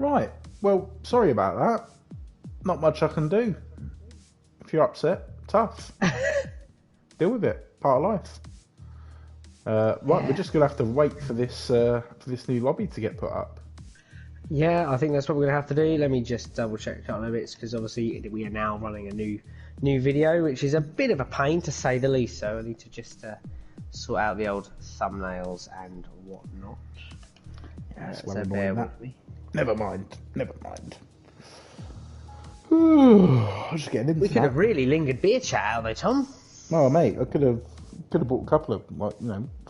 Right. Well, sorry about that. Not much I can do. If you're upset, tough. Deal with it. Part of life. Right, we're just gonna have to wait for this new lobby to get put up. Yeah, I think that's what we're gonna have to do. Let me just double check a couple of bits because obviously we are now running a new video, which is a bit of a pain to say the least. So I need to just sort out the old thumbnails and whatnot. Yes, So bear with me. Never mind. I'm just getting into We could have really lingered beer chat out there, Tom. Oh, mate, I could have bought a couple of,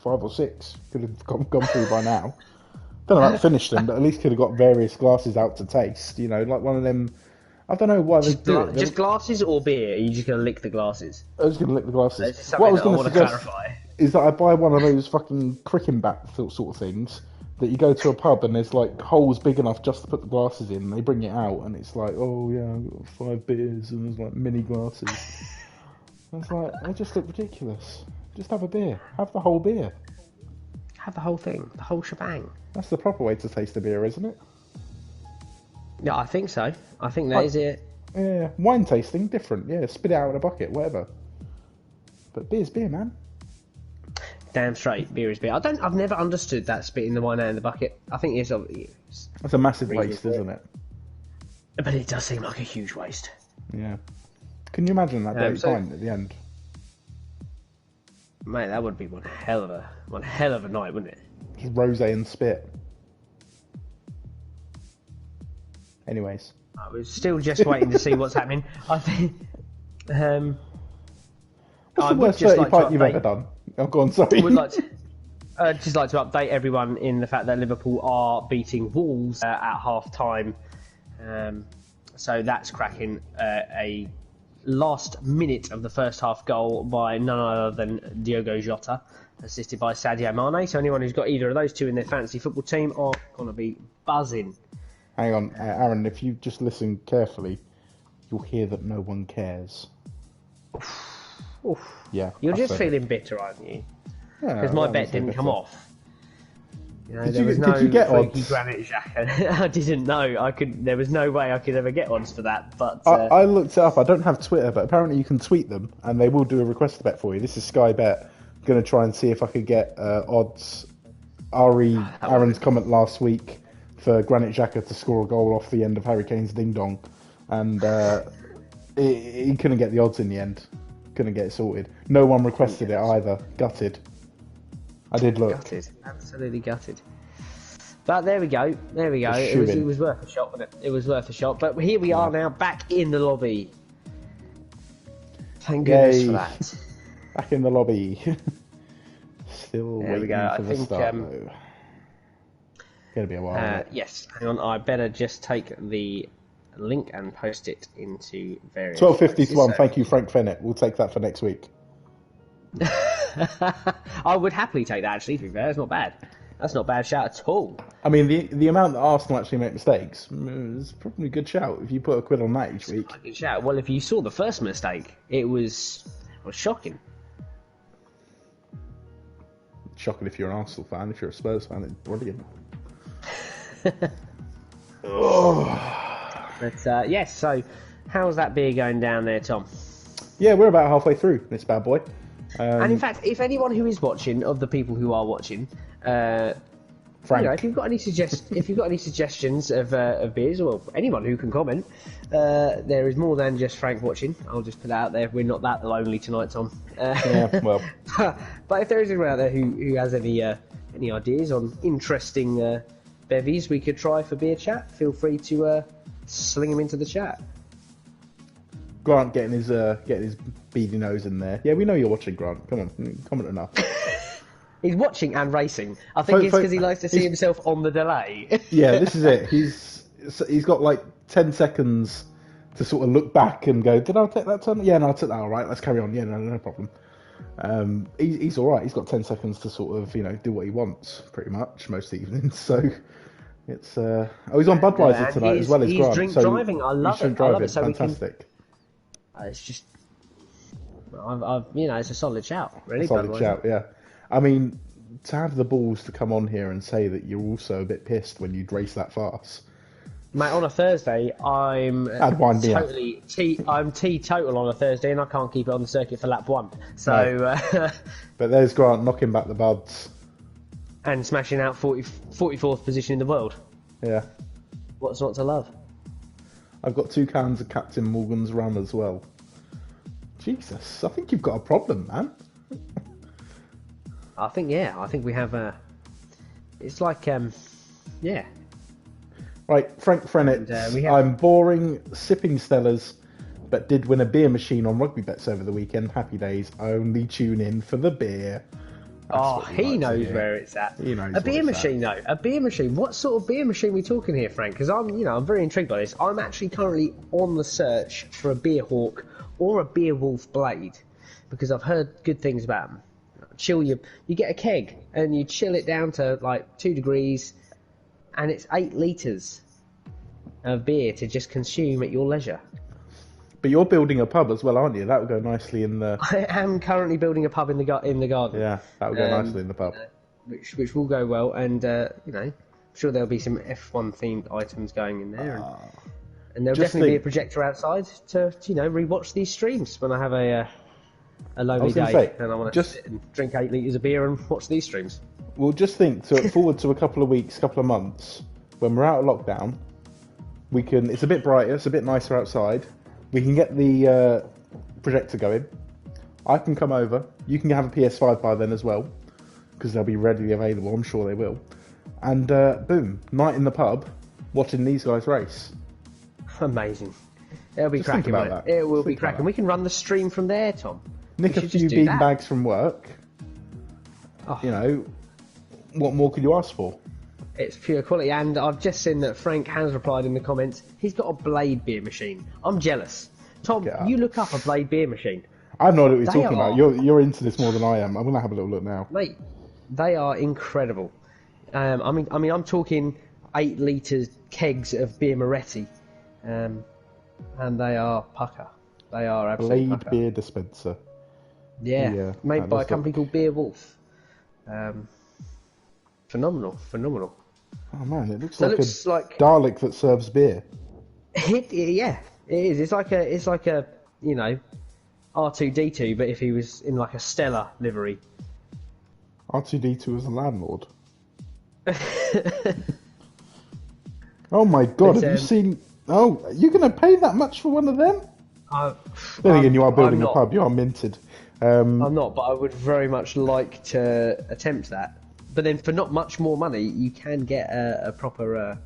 5 or 6. Could have gone through by now. Don't know how to finish them, but at least could have got various glasses out to taste. Like one of them. I don't know why they do it. Just glasses or beer? Are you just gonna lick the glasses? I was gonna lick the glasses. That's something I was going to clarify. Is that I buy one of those fucking cricket bat sort of things that you go to a pub and there's like holes big enough just to put the glasses in. And they bring it out and it's like, oh yeah, I've got 5 beers and there's like mini glasses. It's like, they just look ridiculous. Just have a beer. Have the whole beer. Have the whole thing, the whole shebang. That's the proper way to taste a beer, isn't it? Yeah, I think so. I think that is it. Yeah, wine tasting, different. Yeah, spit it out in a bucket, whatever. But beer's beer, man. Damn straight, beer is beer. I've never understood that spitting the wine out in the bucket. I think it's That's a massive waste, isn't it? But it does seem like a huge waste. Yeah. Can you imagine that dirty pint at the end? Mate, that would be one hell of a night, wouldn't it? Just rosé and spit. Anyways. I was still just waiting to see what's happening. I think. What's the worst dirty pint you've ever done? Oh, go on, sorry. I'd just like to update everyone in the fact that Liverpool are beating Wolves at half time. So that's cracking. A last minute of the first half goal by none other than Diogo Jota, assisted by Sadio Mane. So anyone who's got either of those two in their fantasy football team are going to be buzzing. Hang on, Aaron, if you just listen carefully, you'll hear that no one cares. Oof. Yeah. You're just feeling bitter, aren't you? Because my bet didn't come off. Did you get odds? Granit Xhaka. I didn't know. There was no way I could ever get odds for that. But I looked it up. I don't have Twitter, but apparently you can tweet them, and they will do a request bet for you. This is Sky Bet. I'm going to try and see if I could get odds. Aaron's comment last week for Granit Xhaka to score a goal off the end of Harry Kane's ding dong, and he couldn't get the odds in the end. Couldn't get it sorted. No one requested it either. Gutted. I did look. Gutted. Absolutely gutted. But there we go. It was worth a shot, wasn't it? It was worth a shot. But here we are now, back in the lobby. Thank goodness for that. Back in the lobby. Still there waiting for the start, though. Gonna be a while. Yes. Hang on. I better just take the link and post it into various 12:50 to 1. So... Thank you, Frank Fennett. We'll take that for next week. I would happily take that, actually, to be fair. It's not bad. That's not a bad shout at all. I mean, the amount that Arsenal actually make mistakes is probably a good shout if you put a quid on that each week. A good shout. Well, if you saw the first mistake, it was shocking. Shocking if you're an Arsenal fan. If you're a Spurs fan, it's brilliant. But yes, so how's that beer going down there, Tom? Yeah, we're about halfway through this bad boy. And in fact, if anyone who is watching, of the people who are watching, Frank, if you've got any suggestions of beers, or anyone who can comment, there is more than just Frank watching. I'll just put that out there. We're not that lonely tonight, Tom. Yeah, well. But if there is anyone out there who has any ideas on interesting bevies we could try for beer chat, feel free to sling them into the chat. Grant getting his beady nose in there. Yeah, we know you're watching, Grant. Come on, comment enough. He's watching and racing. I think it's because he likes to see himself on the delay. Yeah, this is it. He's got like 10 seconds to sort of look back and go, did I take that turn? Yeah, no, I took that. All right, let's carry on. Yeah, no problem. He's all right. He's got 10 seconds to sort of do what he wants pretty much most evenings. So it's he's on Budweiser tonight as well as Grant. He's drink driving. I love it. I love it. So fantastic. It's just, it's a solid shout, really. Solid shout, yeah. I mean, to have the balls to come on here and say that you're also a bit pissed when you'd race that fast, Mate, on a Thursday, I'm Add wine beer. I'm teetotal on a Thursday, and I can't keep it on the circuit for lap 1. So, But there's Grant knocking back the buds. and smashing out 44th position in the world. Yeah. What's not to love? I've got 2 cans of Captain Morgan's rum as well. Jesus, I think you've got a problem, man. I think we have a. It's like, yeah. Right, Frank Frennett. I'm boring, sipping Stellas, but did win a beer machine on rugby bets over the weekend. Happy days. I only tune in for the beer. He knows where it's at. He knows a beer machine, though. A beer machine. What sort of beer machine are we talking here, Frank? Because I'm very intrigued by this. I'm actually currently on the search for a beer hawk or a beer wolf blade because I've heard good things about them. You get a keg and you chill it down to like 2 degrees, and it's 8 litres of beer to just consume at your leisure. But you're building a pub as well, aren't you? That would go nicely in the... I am currently building a pub in the garden. Yeah, that would go nicely in the pub. Which will go well, and I'm sure there'll be some F1 themed items going in there, and there'll definitely be a projector outside to rewatch these streams when I have a lonely day and I want to sit and drink 8 litres of beer and watch these streams. Well, just think forward to a couple of weeks, couple of months, when we're out of lockdown, it's a bit brighter, it's a bit nicer outside. We can get the projector going. I can come over. You can have a PS5 by then as well, because they'll be readily available. I'm sure they will. And boom, night in the pub, watching these guys race. Amazing. It'll be cracking, mate. It will be cracking. We can run the stream from there, Tom. Nick a few bean bags from work. Oh. What more could you ask for? It's pure quality, and I've just seen that Frank has replied in the comments. He's got a Blade beer machine. I'm jealous. Tom, you look up a Blade beer machine. I have no idea what you're talking about. You're into this more than I am. I'm going to have a little look now. Mate, they are incredible. I'm talking 8 litre kegs of beer Moretti, and they are pucker. They are absolutely Blade beer dispenser. Yeah, made by a company called Beer Wolf. Phenomenal. Oh man, it looks like a Dalek that serves beer. It is. It's like a R2D2, but if he was in like a Stellar livery. R2D2 is a landlord. Oh my god, have you seen... Oh, you're going to pay that much for one of them? Then again, you are building a pub, you are minted. I'm not, but I would very much like to attempt that. But then for not much more money, you can get a proper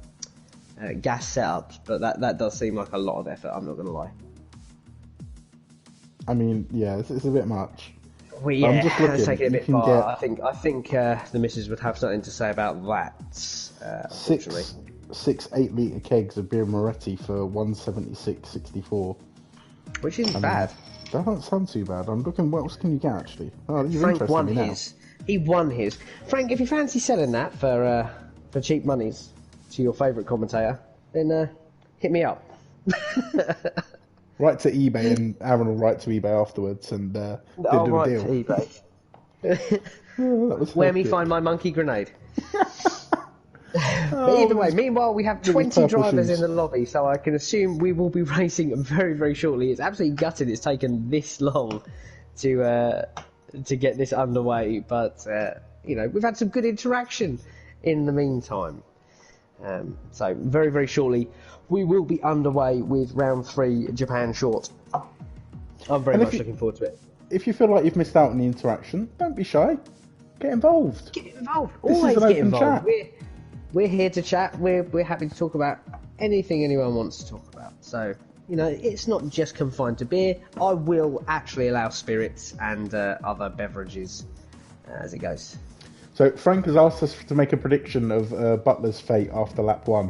gas setup, but that does seem like a lot of effort, I'm not going to lie. I mean, yeah, it's a bit much. Well, yeah, I'm just looking, take it a bit far. I think the missus would have something to say about that, unfortunately. 6 8-litre kegs of beer Moretti for $176.64. Which isn't bad. That doesn't sound too bad. I'm looking, what else can you get actually? Oh, Frank won his. He won his. Frank, if you fancy selling that for cheap monies to your favourite commentator, then hit me up. Write to eBay, and Aaron will write to eBay afterwards and do a deal. I'll write to eBay. Where me find my monkey grenade. But either way, meanwhile we have 20 drivers in the lobby, so I can assume we will be racing very, very shortly. It's absolutely gutted it's taken this long to get this underway, but we've had some good interaction in the meantime. So very, very shortly we will be underway with round 3 Japan short. I'm very much looking forward to it. If you feel like you've missed out on the interaction, don't be shy. Get involved. Get involved. This Always is an get open involved. Chat. We're here to chat. We're happy to talk about anything anyone wants to talk about. So, it's not just confined to beer. I will actually allow spirits and other beverages as it goes. So Frank has asked us to make a prediction of Butler's fate after lap 1.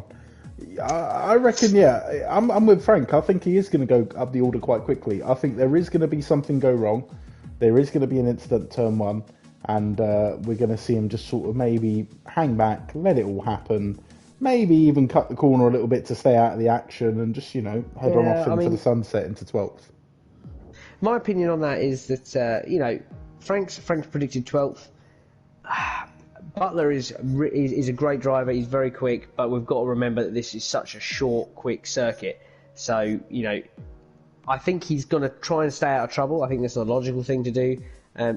I reckon, yeah, I'm with Frank. I think he is going to go up the order quite quickly. I think there is going to be something go wrong. There is going to be an incident turn 1. And we're going to see him just sort of maybe hang back, let it all happen, maybe even cut the corner a little bit to stay out of the action and just, head on off into the sunset into 12th. My opinion on that is that, Frank's predicted 12th. Butler is a great driver. He's very quick, but we've got to remember that this is such a short, quick circuit. So, I think he's going to try and stay out of trouble. I think that's a logical thing to do.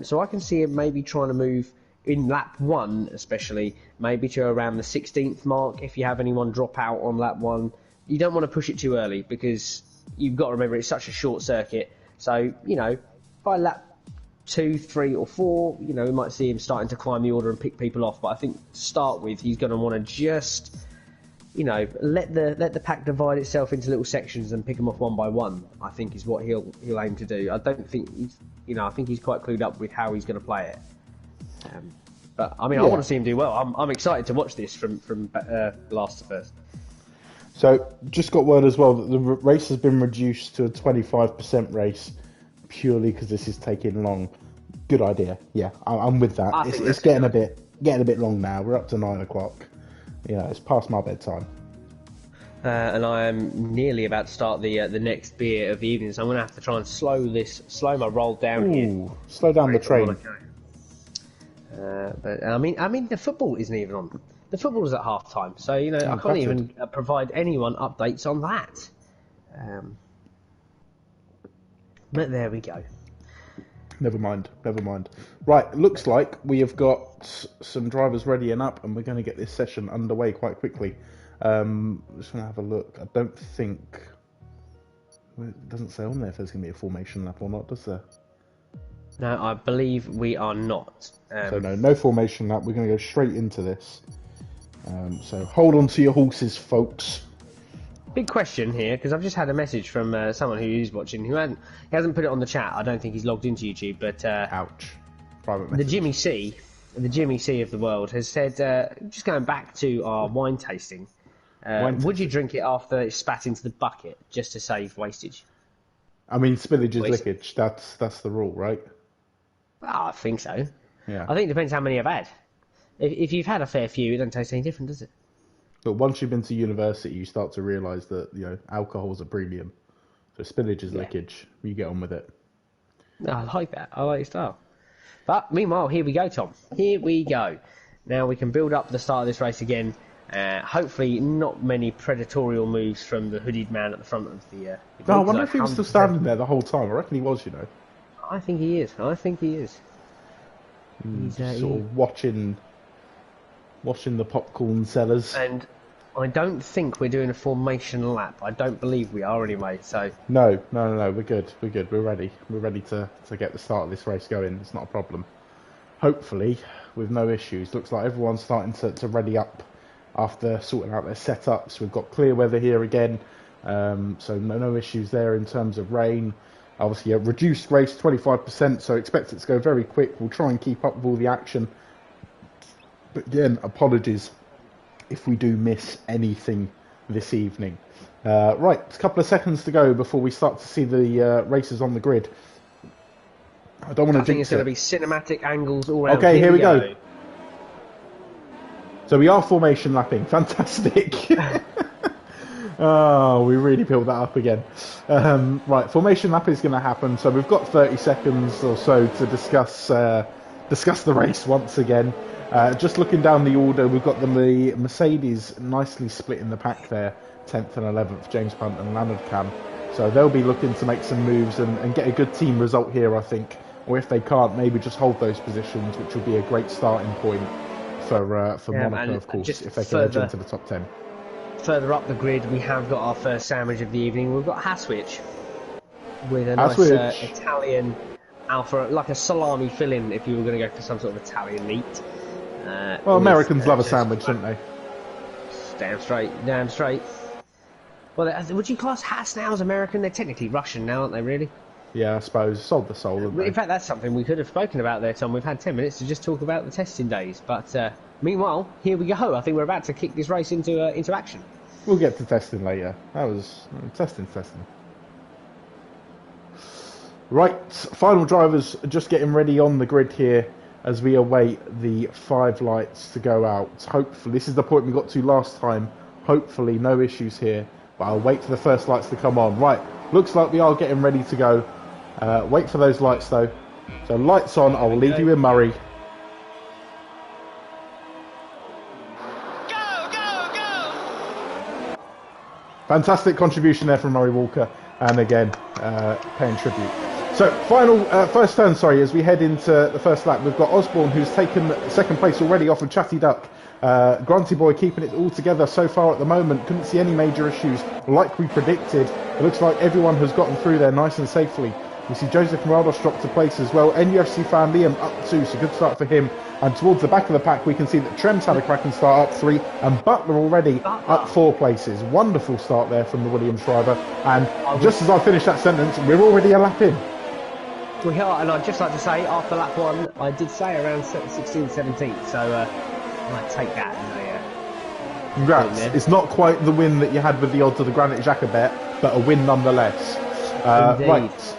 So I can see him maybe trying to move in lap 1, especially, maybe to around the 16th mark. If you have anyone drop out on lap 1, you don't want to push it too early because you've got to remember it's such a short circuit. So, by lap 2, 3 or 4, we might see him starting to climb the order and pick people off. But I think to start with, he's going to want to just, let the pack divide itself into little sections and pick them off one by one. I think is what he'll aim to do. I don't think I think he's quite clued up with how he's going to play it. But I want to see him do well. I'm excited to watch this from last to first. So, just got word as well that the race has been reduced to a 25% race purely because this is taking long. Good idea. Yeah, I'm with that. It's getting a bit long now. We're up to 9 o'clock. It's past my bedtime. And I am nearly about to start the next beer of the evening, so I'm going to have to try and slow my roll down here. Slow down the train. But I mean, the football isn't even on. The football is at half time, so I can't even provide anyone updates on that. But there we go. Never mind. Right, looks like we have got some drivers readying up, and we're going to get this session underway quite quickly. Just want to have a look. I don't think it doesn't say on there if there's going to be a formation lap or not, does there? No, I believe we are not. So no formation lap. We're going to go straight into this. So hold on to your horses, folks. Big question here, because I've just had a message from someone who is watching who hasn't put it on the chat. I don't think he's logged into YouTube, but ouch. Private message. The Jimmy C of the world has said, just going back to our wine tasting, would you drink it after it's spat into the bucket just to save wastage? I mean, spillage is leakage. That's the rule, right? Oh, I think so. Yeah. I think it depends how many I've had. If you've had a fair few, it doesn't taste any different, does it? But once you've been to university, you start to realise that alcohol's a premium. So spillage is leakage. You get on with it. I like that. I like your style. But meanwhile, here we go, Tom. Here we go. Now we can build up the start of this race again. Hopefully, not many predatorial moves from the hooded man at the front of the. No, I wonder if he was still standing there the whole time. I reckon he was. I think he is. He's sort of watching the popcorn sellers. And I don't think we're doing a formation lap. I don't believe we are anyway. So no, we're good. We're ready. We're ready to get the start of this race going. It's not a problem. Hopefully, with no issues. Looks like everyone's starting to ready up after sorting out their setups. We've got clear weather here again, so no issues there in terms of rain. Obviously, a reduced race, 25%, so expect it to go very quick. We'll try and keep up with all the action. But again, apologies if we do miss anything this evening. Right, a couple of seconds to go before we start to see the races on the grid. I don't want to think it's going to be cinematic angles all around. Okay, here we go. So we are formation lapping. Fantastic. Oh, we really built that up again. Right, formation lap is going to happen. So we've got 30 seconds or so to discuss the race once again. Just looking down the order, we've got the Mercedes nicely split in the pack there, 10th and 11th, James Punt and Leonard Cam. So they'll be looking to make some moves and get a good team result here, I think. Or if they can't, maybe just hold those positions, which will be a great starting point for Monaco, of course, if they can edge into the top 10. Further up the grid, we have got our first sandwich of the evening. We've got Haswich with a nice Italian Alpha, like a salami filling if you were going to go for some sort of Italian meat. Well, Americans love a sandwich, don't they? Damn straight. Well, would you class Hass now as American? They're technically Russian now, aren't they, really? Yeah, I suppose. Sold the soul, haven't they? In fact, that's something we could have spoken about there, Tom. We've had 10 minutes to just talk about the testing days. But meanwhile, here we go. I think we're about to kick this race into action. We'll get to testing later. That was testing. Right, final drivers just getting ready on the grid here as we await the 5 lights to go out. Hopefully, this is the point we got to last time. Hopefully, no issues here. But I'll wait for the first lights to come on. Right, looks like we are getting ready to go. Wait for those lights though. So lights on, I'll leave you in Murray. Fantastic contribution there from Murray Walker, and again, paying tribute. So, first turn, as we head into the first lap, we've got Osborne, who's taken second place already off of Chatty Duck. Granty Boy keeping it all together so far at the moment. Couldn't see any major issues like we predicted. It looks like everyone has gotten through there nice and safely. We see Joseph Morales drop to place as well. NUFC fan Liam up 2, so good start for him. And towards the back of the pack, we can see that Trem's had a cracking start up 3, and Butler already up 4 places. Wonderful start there from the Williams driver. And just as I finish that sentence, we're already a lap in. We are, and I'd just like to say, after lap 1, I did say around 16th, 17th, so I might take that as a... Congrats. It's not quite the win that you had with the odds of the Granite Xhaka bet, but a win nonetheless. Right.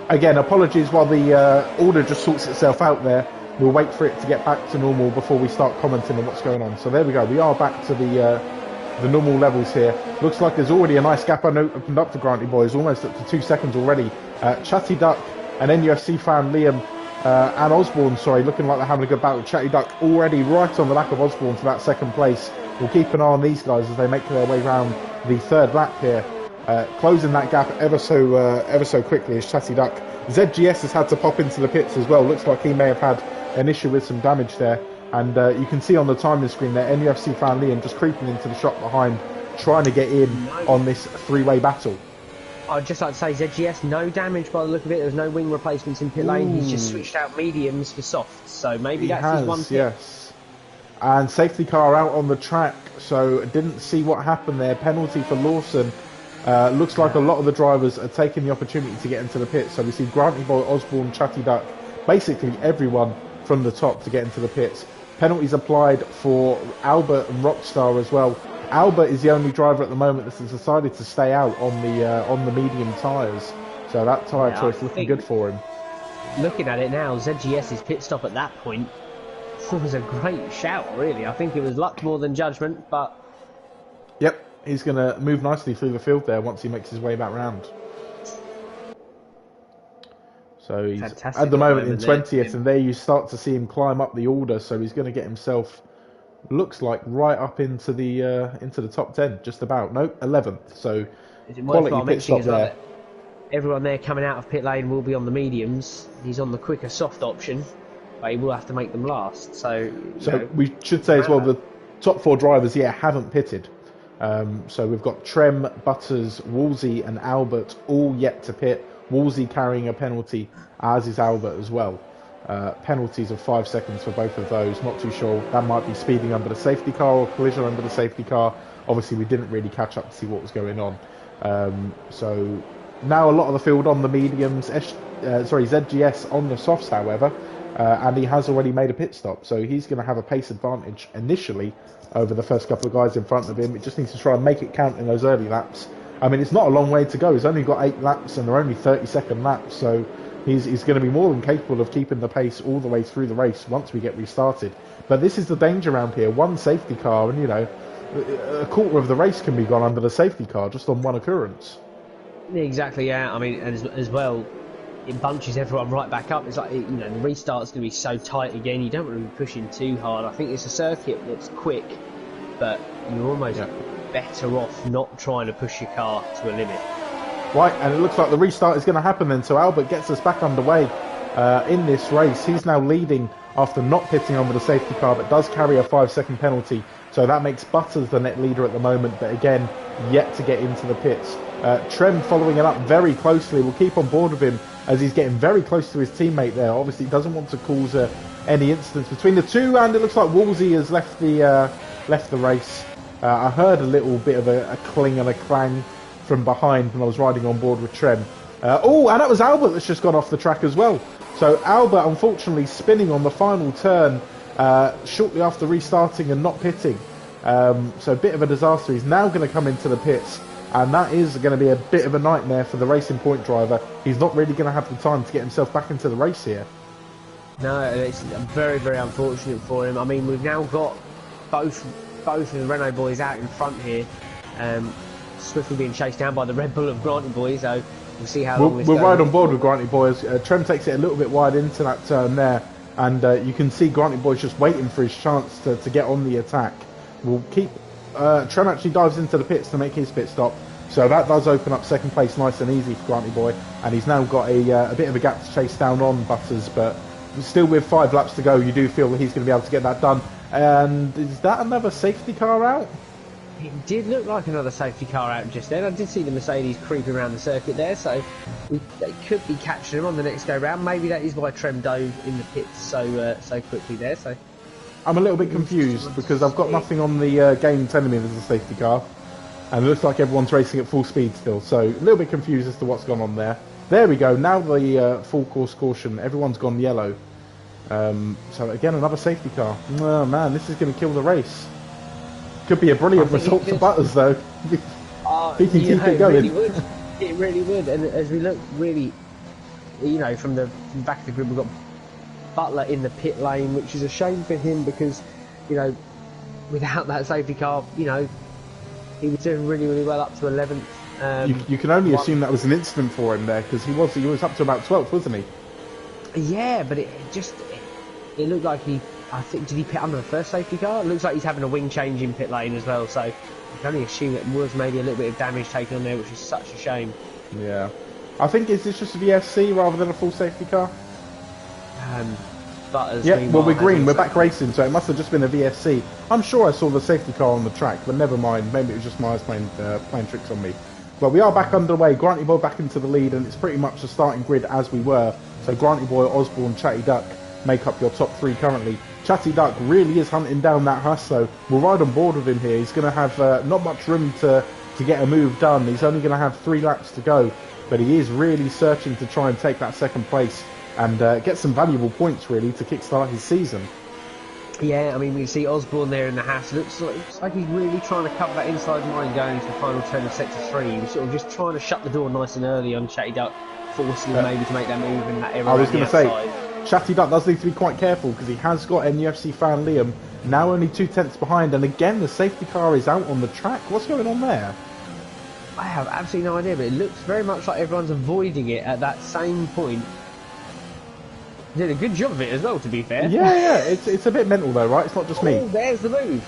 Again, apologies while the order just sorts itself out there. We'll wait for it to get back to normal before we start commenting on what's going on. So there we go. We are back to the normal levels here. Looks like there's already a nice gap opened up for Granty Boys, almost up to 2 seconds already. Chatty Duck and NUFC fan Liam and Osborne, looking like they're having a good battle. Chatty Duck already right on the back of Osborne for that second place. We'll keep an eye on these guys as they make their way around the third lap here. Closing that gap ever so quickly is Chatty Duck. ZGS has had to pop into the pits as well. Looks like he may have had an issue with some damage there. And you can see on the timing screen there, NUFC fan Liam just creeping into the shot behind, trying to get in on this three-way battle. I'd just like to say, ZGS, no damage by the look of it. There's no wing replacements in pit lane. He's just switched out mediums for softs. So maybe that's his one pit. Yes. And safety car out on the track. So didn't see what happened there. Penalty for Lawson. Looks like a lot of the drivers are taking the opportunity to get into the pits. So we see Granty Boy, Osborne, Chatty Duck, basically everyone from the top to get into the pits. Penalties applied for Albert and Rockstar as well. Albert is the only driver at the moment that has decided to stay out on the medium tyres. So that tyre choice looking good for him. Looking at it now, ZGS's pit stop at that point was a great shout, really. I think it was luck more than judgment, but... Yep, he's going to move nicely through the field there once he makes his way back round. So he's fantastic at the moment in 20th, and there you start to see him climb up the order. So he's going to get himself, looks like, right up into the top 10, just about. No, 11th. So quality pit stop there. Everyone there coming out of pit lane will be on the mediums. He's on the quicker soft option, but he will have to make them last. So we should say as well, the top 4 drivers here haven't pitted. So we've got Trem, Butters, Wolsey and Albert all yet to pit. Wolsey carrying a penalty, as is Albert as well. Penalties of 5 seconds for both of those. Not too sure. That might be speeding under the safety car or collision under the safety car. Obviously, we didn't really catch up to see what was going on. So now a lot of the field on the mediums. ZGS on the softs, however. And he has already made a pit stop. So he's going to have a pace advantage initially over the first couple of guys in front of him. It just needs to try and make it count in those early laps. I mean, it's not a long way to go. He's only got 8 laps and they're only 30-second laps. So he's going to be more than capable of keeping the pace all the way through the race once we get restarted. But this is the danger around here. One safety car and, a quarter of the race can be gone under the safety car just on one occurrence. Exactly, yeah. I mean, as well, it bunches everyone right back up. It's like, the restart's going to be so tight again. You don't want to be pushing too hard. I think it's a circuit that's quick, but you're almost better off not trying to push your car to a limit. Right, and it looks like the restart is going to happen then. So Albert gets us back underway in this race. He's now leading after not pitting on with a safety car, but does carry a 5-second penalty. So that makes Butters the net leader at the moment, but again, yet to get into the pits. Trem following it up very closely. We'll keep on board with him as he's getting very close to his teammate there. Obviously, he doesn't want to cause any incidents between the two, and it looks like Wolsey has left the race. I heard a little bit of a cling and a clang from behind when I was riding on board with Trem. And that was Albert that's just gone off the track as well. So Albert, unfortunately, spinning on the final turn shortly after restarting and not pitting. So a bit of a disaster. He's now going to come into the pits, and that is going to be a bit of a nightmare for the Racing Point driver. He's not really going to have the time to get himself back into the race here. No, it's very, very unfortunate for him. I mean, we've now got both of the Renault boys out in front here, swiftly being chased down by the Red Bull of Granty boys, so we'll see how long this goes. We'll ride on board with Granty boys. Trem takes it a little bit wide into that turn there, and you can see Granty boys just waiting for his chance to get on the attack. We'll keep... Trem actually dives into the pits to make his pit stop. So that does open up second place nice and easy for Granty Boy, and he's now got a bit of a gap to chase down on Butters, but still with 5 laps to go, you do feel that he's going to be able to get that done. And is that another safety car out? It did look like another safety car out just then. I did see the Mercedes creeping around the circuit there, so they could be catching him on the next go round. Maybe that is why Trem dove in the pits so quickly there. So I'm a little bit confused because I've got nothing on the game telling me there's a safety car, and it looks like everyone's racing at full speed still. So a little bit confused as to what's gone on there. There we go. Now the full course caution. Everyone's gone yellow. So again, another safety car. Oh man, this is going to kill the race. Could be a brilliant result for Butters though. He can keep it going. It really would. And as we look really, from the back of the grid, we've got Butler in the pit lane, which is a shame for him because, without that safety car, he was doing really, really well up to 11th. You can only assume that was an incident for him there because he was up to about 12th, wasn't he? Yeah, but it looked like did he pit under the first safety car? It looks like he's having a wing change in pit lane as well, so I can only assume it was maybe a little bit of damage taken on there, which is such a shame. Yeah. I think, is this just a VSC rather than a full safety car? Butters, yeah, well, we're green, we're back racing, so it must have just been a VSC. I'm sure I saw the safety car on the track, but never mind, maybe it was just my eyes playing tricks on me. But we are back underway, Granty Boy back into the lead, and it's pretty much the starting grid as we were. So Granty Boy, Osborne, Chatty Duck make up your top 3 currently. Chatty Duck really is hunting down that Huss, so we'll ride on board with him here. He's going to have not much room to get a move done. He's only going to have 3 laps to go, but he is really searching to try and take that second place and get some valuable points really to kickstart his season. Yeah, I mean, we see Osborne there in the Haas. Looks like he's really trying to cover that inside line going into the final turn of sector 3. He's sort of just trying to shut the door nice and early on Chatty Duck, forcing him maybe to make that move in that area. I was going to say, Chatty Duck does need to be quite careful because he has got NUFC fan Liam now only 2 tenths behind, and again the safety car is out on the track. What's going on there? I have absolutely no idea, but it looks very much like everyone's avoiding it at that same point. Did a good job of it as well, to be fair. Yeah, it's a bit mental though, right? It's not just me. Oh, there's the move.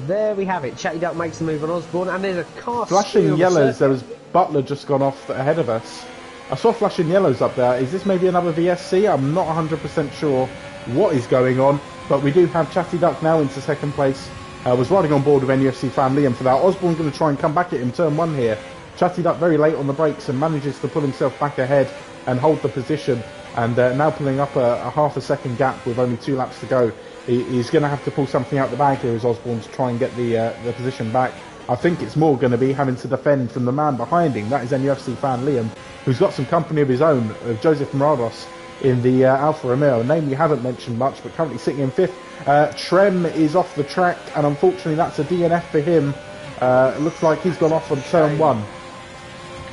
There we have it. Chatty Duck makes the move on Osborne, and there's a car flashing yellows. There was Butler just gone off ahead of us. I saw flashing yellows up there. Is this maybe another VSC? I'm not 100% sure what is going on, but we do have Chatty Duck now into second place. Was riding on board with NUFC fan Liam for that. Osborne's going to try and come back at him, turn 1 here. Chatty Duck very late on the brakes and manages to pull himself back ahead and hold the position. And now pulling up a half a second gap with only 2 laps to go. He's going to have to pull something out the bag here as Osborne to try and get the position back. I think it's more going to be having to defend from the man behind him. That is NUFC fan Liam, who's got some company of his own, Joseph Morados, in the Alfa Romeo, a name we haven't mentioned much, but currently sitting in 5th. Trem is off the track, and unfortunately that's a DNF for him. It looks like he's gone off on turn 1.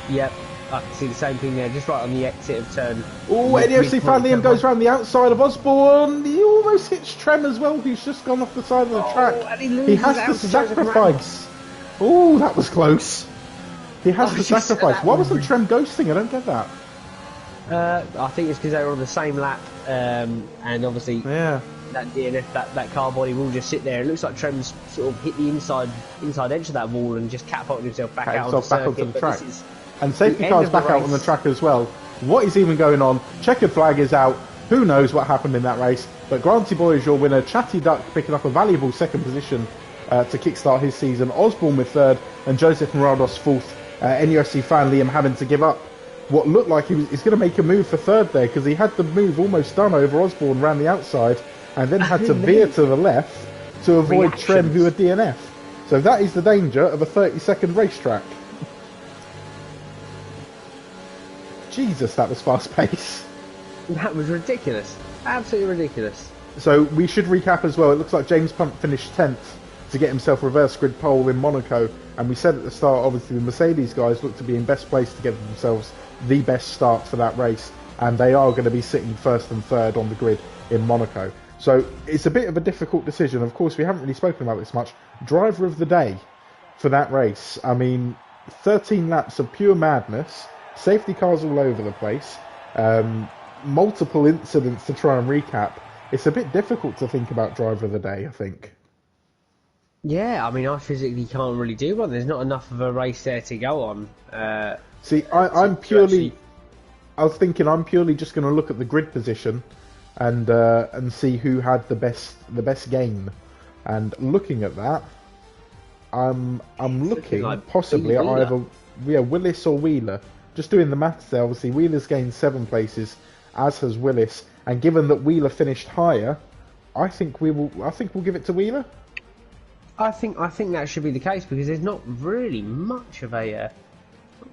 Yep. I can see the same thing there, just right on the exit of turn. Oh, NUFC fan Liam goes around the outside of Osborne. He almost hits Trem as well, who's just gone off the side of the track. And he has to sacrifice. Oh, that was close. He has to sacrifice. Why wasn't Trem ghosting? I don't get that. I think it's because they were on the same lap, and obviously that DNF, that car body will just sit there. It looks like Trem's sort of hit the inside edge of that wall and just catapulted himself back out onto the track. And safety car's back out on the track as well. What is even going on? Checkered flag is out. Who knows what happened in that race? But Granty Boy is your winner. Chatty Duck picking up a valuable second position to kickstart his season. Osborne with 3rd and Joseph Morados 4th. NUFC fan Liam having to give up what looked like he's going to make a move for 3rd there because he had the move almost done over Osborne around the outside and then had to veer to the left to avoid Trem, who had DNF. So that is the danger of a 30-second racetrack. Jesus, that was fast pace. That was ridiculous. Absolutely ridiculous. So we should recap as well. It looks like James Punt finished 10th to get himself a reverse grid pole in Monaco. And we said at the start, obviously, the Mercedes guys look to be in best place to get themselves the best start for that race. And they are going to be sitting 1st and 3rd on the grid in Monaco. So it's a bit of a difficult decision. Of course, we haven't really spoken about this much. Driver of the day for that race. I mean, 13 laps of pure madness. Safety cars all over the place. Multiple incidents to try and recap. It's a bit difficult to think about driver of the day, I think. Yeah, I mean, I physically can't really do one. There's not enough of a race there to go on. See, I'm To purely. actually, I was thinking I'm purely just going to look at the grid position, and see who had the best game, and looking at that, I'm looking looking like possibly Billy at Wheeler. either Willis or Wheeler. Just doing the maths there, obviously Wheeler's gained 7 places, as has Willis, and given that Wheeler finished higher, I think we'll give it to Wheeler. I think that should be the case because there's not really much of a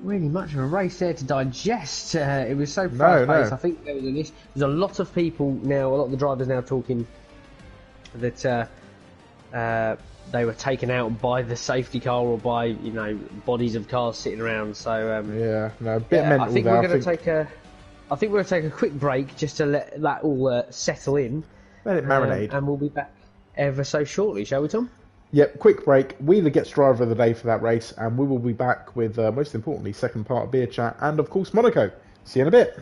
race there to digest. It was so No, fast paced. no. I think there's a lot of people now, a lot of the drivers now talking that they were taken out by the safety car or by bodies of cars sitting around. So Yeah, no, a bit yeah, mental I think there. we're going to take a. I think we're going to take a quick break just to let that all settle in, Let it marinate. and we'll be back ever so shortly, shall we, Tom? Yep, quick break. Wheeler gets driver of the day for that race, and we will be back with, most importantly, second part of Beer Chat, and of course Monaco. See you in a bit.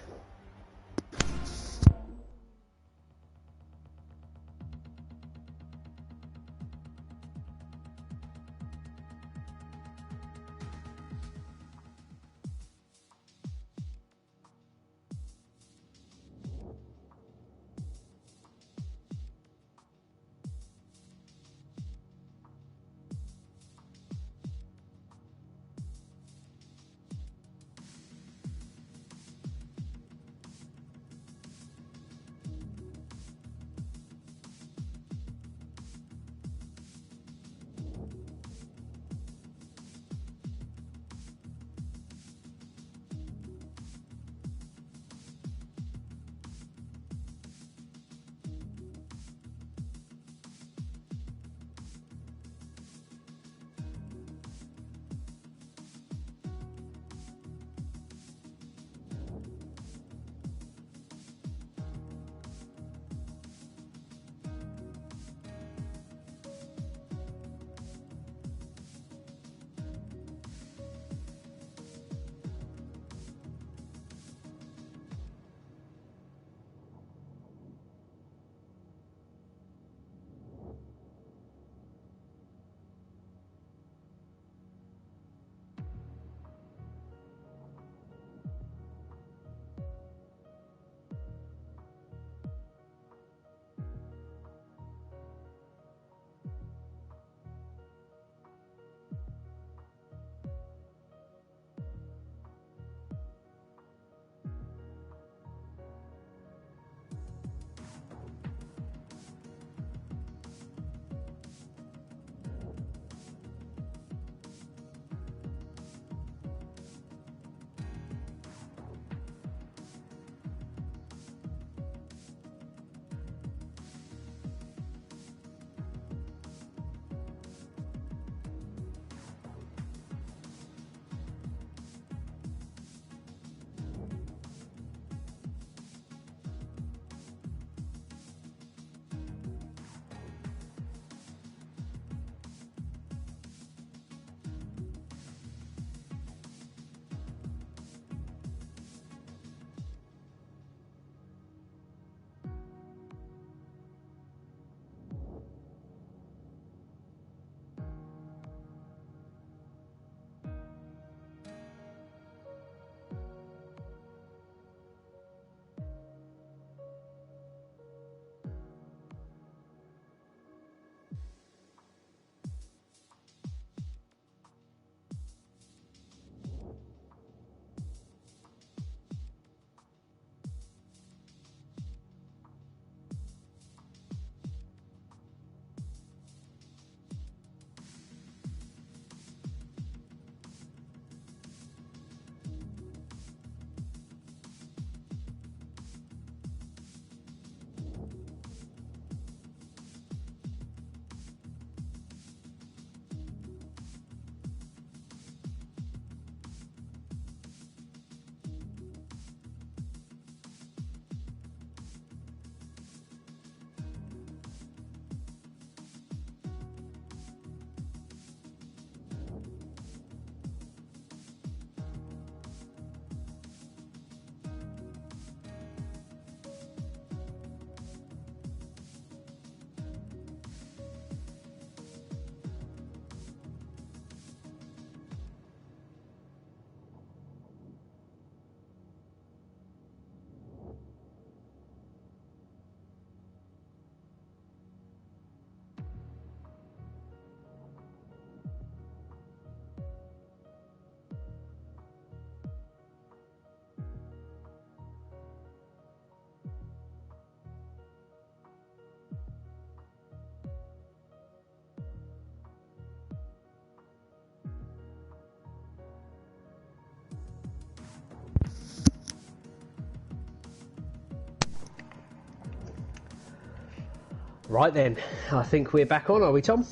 Right then, I think we're back on, are we, Tom?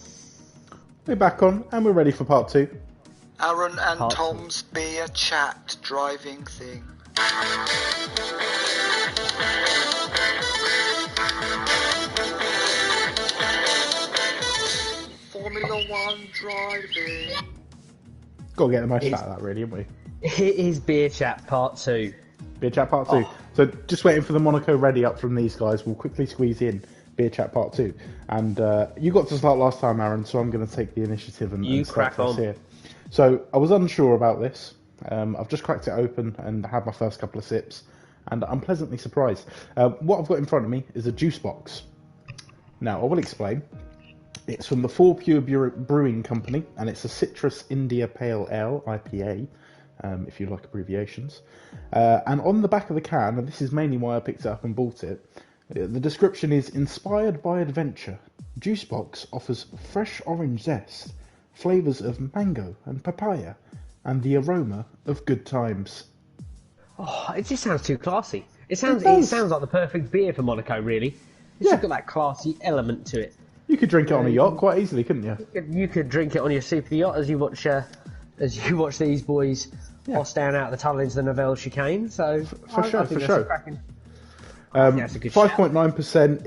We're back on, and we're ready for part 2. Aaron and Part Tom's beer chat driving thing. Formula One driving. Got to get the most out of that, really, haven't we? It is beer chat part 2. Beer chat part 2. So just waiting for the Monaco ready up from these guys. We'll quickly squeeze in beer chat part 2. And you got to start last time, Aaron, so I'm going to take the initiative and start crack on here. So I was unsure about this. I've just cracked it open and had my first couple of sips, and I'm pleasantly surprised. What I've got in front of me is a juice box. Now, I will explain. It's from the Four Pure Brewing Company, and it's a Citrus India Pale Ale, IPA, if you like abbreviations. And on the back of the can, and this is mainly why I picked it up and bought it, the description is, inspired by adventure, Juice Box offers fresh orange zest, flavours of mango and papaya, and the aroma of good times. Oh, it just sounds too classy. It sounds like the perfect beer for Monaco, really. It's just got that classy element to it. You could drink it on a yacht quite easily, couldn't you? You could drink it on your super yacht as you watch these boys toss down out of the tunnel into the Novelle chicane. So for sure. That's a good 5.9%.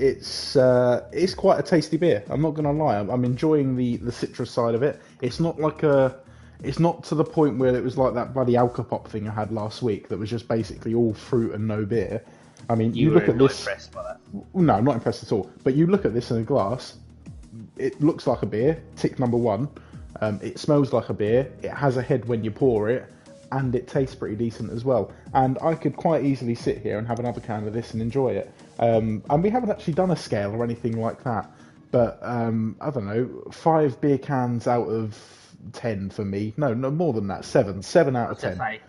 It's quite a tasty beer. I'm not going to lie. I'm enjoying the citrus side of it. It's not to the point where it was like that bloody Alcopop thing I had last week that was just basically all fruit and no beer. I mean, you look at this. Impressed by that. No, I'm not impressed at all. But you look at this in a glass. It looks like a beer. Tick number 1. It smells like a beer. It has a head when you pour it, and it tastes pretty decent as well. And I could quite easily sit here and have another can of this and enjoy it. And we haven't actually done a scale or anything like that. But I don't know, 5 beer cans out of 10 for me. No, more than that. 7 out of 10.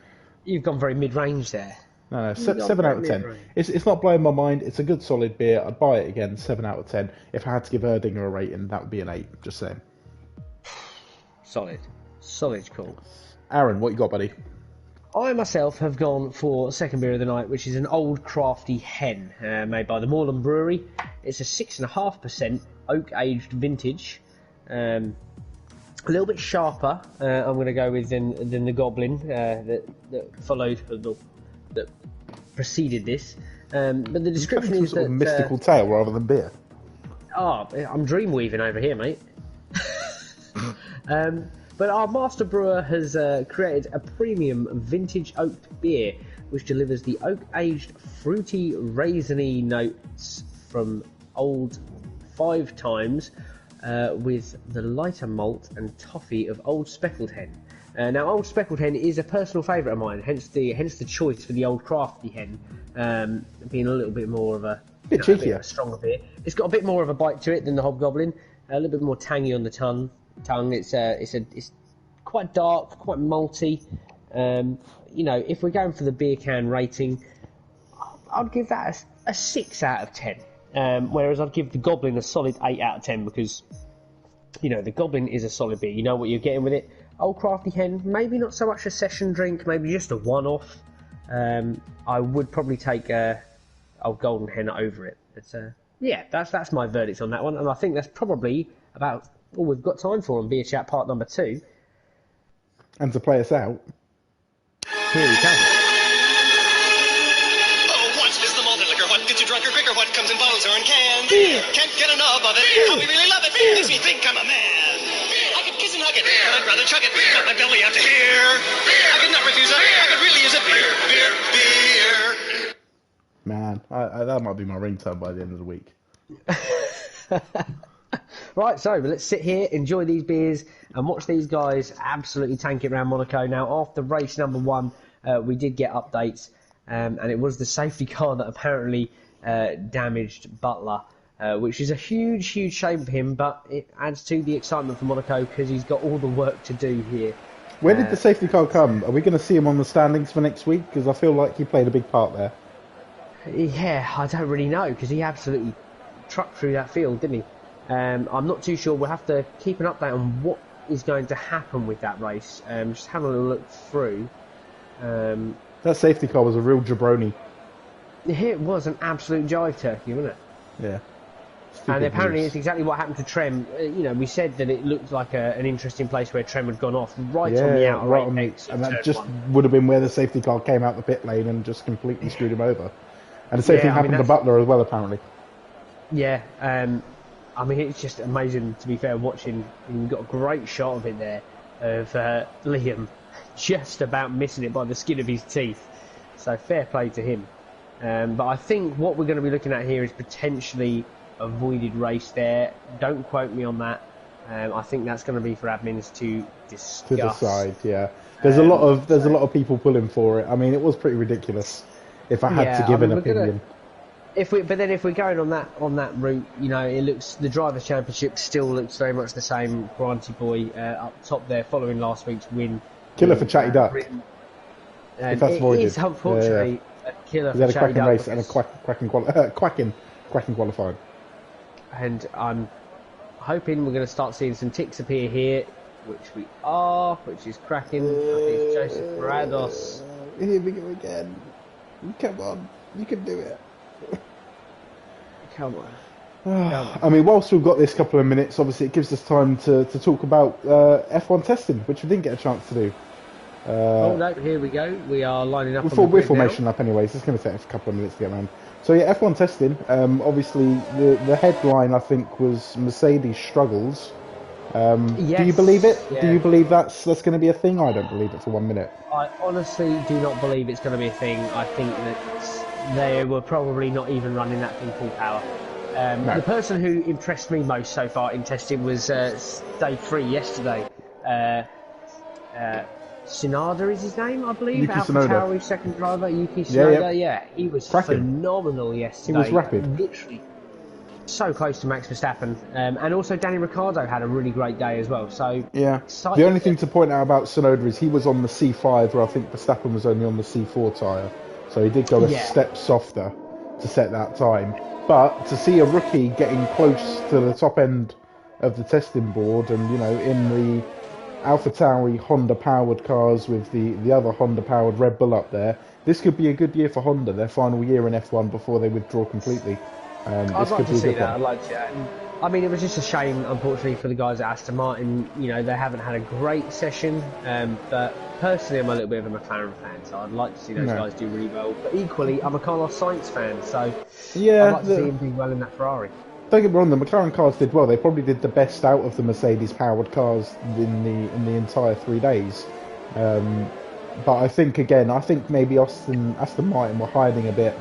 You've gone very mid-range there. No, 7 out of 10. It's not blowing my mind. It's a good solid beer. I'd buy it again, 7 out of 10. If I had to give Erdinger a rating, that would be an 8, just saying. Solid call. Aaron, what you got, buddy? I myself have gone for second beer of the night, which is an Old Crafty Hen, made by the Moreland Brewery. It's a 6.5% oak-aged vintage. A little bit sharper, I'm going to go with than the Goblin that followed, that preceded this. But the description is that... a mystical tale rather than beer. Oh, I'm dream weaving over here, mate. But our master brewer has created a premium vintage oaked beer which delivers the oak-aged fruity raisiny notes from old 5 times with the lighter malt and toffee of Old Speckled Hen. Now, Old Speckled Hen is a personal favourite of mine, hence the choice for the Old Crafty Hen, being a little bit more of a cheekier, stronger beer. It's got a bit more of a bite to it than the Hobgoblin, a little bit more tangy on the tongue. It's quite dark, quite malty. If we're going for the beer can rating, I'd give that a 6 out of 10. Whereas I'd give the Goblin a solid 8 out of 10 because, the Goblin is a solid beer. You know what you're getting with it. Old Crafty Hen, maybe not so much a session drink, maybe just a one-off. I would probably take Old Golden Hen over it. But, that's my verdict on that one, and I think that's probably about all we've got time for on Beer Chat part number 2. And to play us out, here we come. Oh, what is the malted liquor? What gets you drunker quicker? What comes in bottles or in cans? Beer. Can't get enough of it. How we really love it. Makes me think I'm a man. I could kiss and hug it, but I'd rather chug it. Got my belly out to here. I could not refuse it. I could really use it. Beer. Man, that might be my ringtone by the end of the week. Right, so let's sit here, enjoy these beers, and watch these guys absolutely tank it around Monaco. Now, after race number 1, we did get updates, and it was the safety car that apparently damaged Butler, which is a huge, huge shame for him, but it adds to the excitement for Monaco because he's got all the work to do here. Where did the safety car come? Are we going to see him on the standings for next week? Because I feel like he played a big part there. Yeah, I don't really know, because he absolutely trucked through that field, didn't he? I'm not too sure. We'll have to keep an update on what is going to happen with that race. Just having a look through. That safety car was a real jabroni. It was an absolute jive turkey, wasn't it? Yeah. And apparently news. it's exactly what happened to Trem. You know, we said that it looked like an interesting place where Trem had gone off right on the outer apex. And that turn just one. would have been where the safety car came out the pit lane and just completely screwed him over. And the same thing happened to Butler as well, apparently. Yeah, I mean, it's just amazing, to be fair, watching. We've got a great shot of it there, of Liam just about missing it by the skin of his teeth. So fair play to him. But I think what we're going to be looking at here is potentially a voided race there. Don't quote me on that. I think that's going to be for admins to discuss. To decide, yeah. There's a lot of people pulling for it. I mean, it was pretty ridiculous. If I had to give an opinion. If we're going on that route, you know, it looks, the Drivers' Championship still looks very much the same. Granty Boy up top there, following last week's win. Killer for Chatty Duck. If that's voided. It is unfortunately a killer for Chatty Duck. Race and a quacking qualifying. And I'm hoping we're going to start seeing some ticks appear here, which we are, which is cracking. I think it's Joseph Brados. Here we go again. Come on, you can do it. Come on. I mean, whilst we've got this couple of minutes, obviously it gives us time to talk about F1 testing, which we didn't get a chance to do. Oh no, here we go. We are lining up. We're formation up anyways. It's going to take us a couple of minutes to get around. So yeah, F1 testing. Obviously, the headline I think was Mercedes struggles. Yes, do you believe it? Yeah. Do you believe that's going to be a thing? I don't believe it for 1 minute. I honestly do not believe it's going to be a thing. I think that they were probably not even running that thing full power. No. The person who impressed me most so far in testing was day 3 yesterday. Tsunoda is his name, I believe. AlphaTauri second driver, Yuki Tsunoda. Yeah, he was phenomenal yesterday. He was rapid. Literally so close to Max Verstappen. And also Danny Ricciardo had a really great day as well. So yeah. The only thing to point out about Tsunoda is he was on the C5, where I think Verstappen was only on the C4 tyre. So he did go a step softer to set that time. But to see a rookie getting close to the top end of the testing board, and you know, in the AlphaTauri Honda powered cars with the other Honda powered Red Bull up there, this could be a good year for Honda, their final year in F1 before they withdraw completely. I'd like to see that. I'd like to see that. I mean, it was just a shame, unfortunately, for the guys at Aston Martin. You know, they haven't had a great session. But personally, I'm a little bit of a McLaren fan, so I'd like to see those guys do really well. But equally, I'm a Carlos Sainz fan, so yeah, I'd like to see him do well in that Ferrari. Don't get me wrong, the McLaren cars did well. They probably did the best out of the Mercedes powered cars in the entire 3 days. But I think maybe Aston Martin were hiding a bit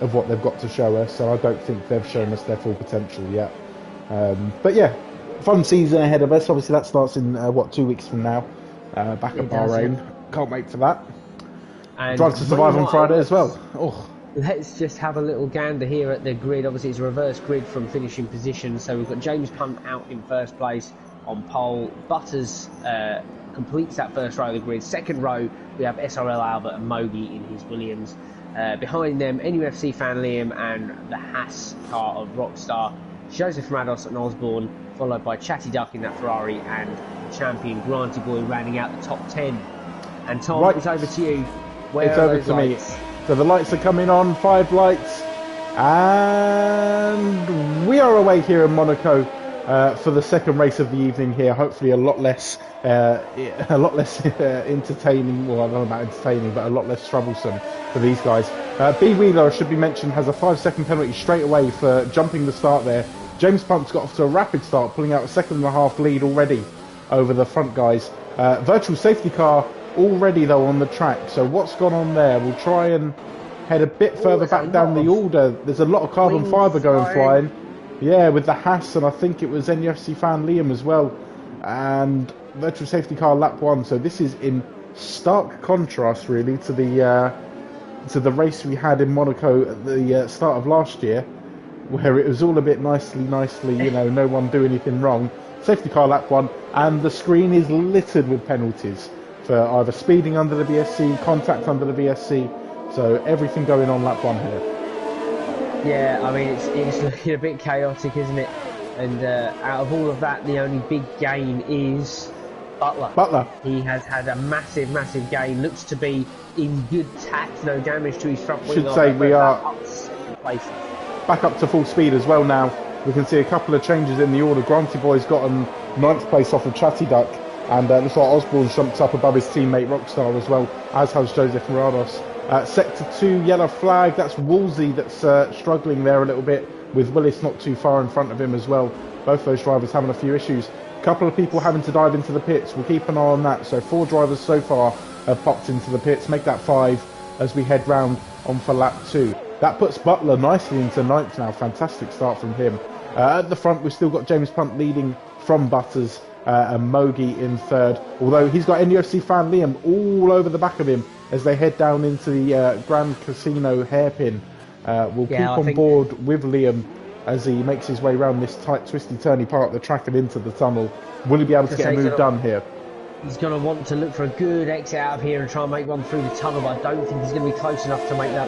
of what they've got to show us, so I don't think they've shown us their full potential yet. But yeah, fun season ahead of us. Obviously that starts in 2 weeks from now, back at Bahrain. Can't wait for that. And Drive to Survive on Friday as well. Let's just have a little gander here at the grid. Obviously it's a reverse grid from finishing position, so we've got James Hunt out in first place on pole. Butters completes that first row of the grid. Second row we have SRL Albert and Mogi in his Williams. Behind them, NUFC fan Liam and the Haas car of Rockstar, Joseph Rados and Osborne, followed by Chatty Duck in that Ferrari and champion Granty Boy rounding out the top 10. And Tom, it's over to you. It's over to me. So the lights are coming on, 5 lights, and we are away here in Monaco for the second race of the evening here. Hopefully a lot less entertaining. Well, I don't know about entertaining, but a lot less troublesome for these guys. B Wheeler, should be mentioned, has a 5-second penalty straight away for jumping the start there. James Pump's got off to a rapid start, pulling out a 1.5 lead already over the front guys. Virtual safety car already though on the track, so what's gone on there? We'll try and head a bit further back down the order. There's a lot of carbon fibre going flying. Yeah, with the Haas, and I think it was NUFC fan Liam as well, and virtual safety car lap 1. So this is in stark contrast really to the race we had in Monaco at the start of last year, where it was all a bit nicely, you know, no one do anything wrong. Safety car lap 1, and the screen is littered with penalties for either speeding under the BSC, contact under the BSC, so everything going on lap 1 here. Yeah, I mean, it's looking a bit chaotic, isn't it? And out of all of that, the only big gain is Butler. He has had a massive gain, looks to be in good tact, no damage to his front wing. Should say we are back up to full speed as well now. we can see a couple of changes in the order. Granty Boy's got on 9th place off of Chatty Duck, and looks like Osborne jumps up above his teammate Rockstar as well, as has Joseph Morados. Sector 2, yellow flag, that's Woolsey that's struggling there a little bit, with Willis not too far in front of him as well. Both those drivers having a few issues. A couple of people having to dive into the pits. We'll keep an eye on that. So 4 drivers so far have popped into the pits. Make that 5 as we head round on for lap 2. That puts Butler nicely into 9th now. Fantastic start from him. At the front, we've still got James Punt leading from Butters, and Mogi in 3rd. Although he's got NUFC fan Liam all over the back of him as they head down into the Grand Casino hairpin. We'll keep on board with Liam as he makes his way around this tight, twisty, turny part of the track and into the tunnel. Will he be able to get a move done here? He's going to want to look for a good exit out of here and try and make one through the tunnel, but I don't think he's going to be close enough to make that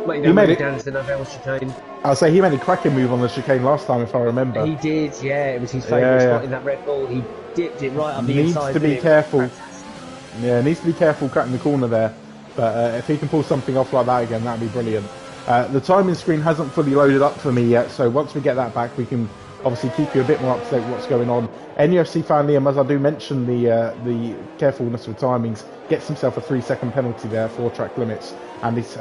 move down to the Novell chicane. I'll say he made a cracking move on the chicane last time, if I remember. He did, yeah. It was his favourite spot in that Red Bull. He dipped it right up the inside. Needs to be careful. Yeah, needs to be careful cutting the corner there. But if he can pull something off like that again, that'd be brilliant. The timing screen hasn't fully loaded up for me yet, so once we get that back, we can obviously keep you a bit more up to date with what's going on. NUFC fan Liam, as I do mention the carefulness with timings, gets himself a 3-second penalty there for track limits, and he's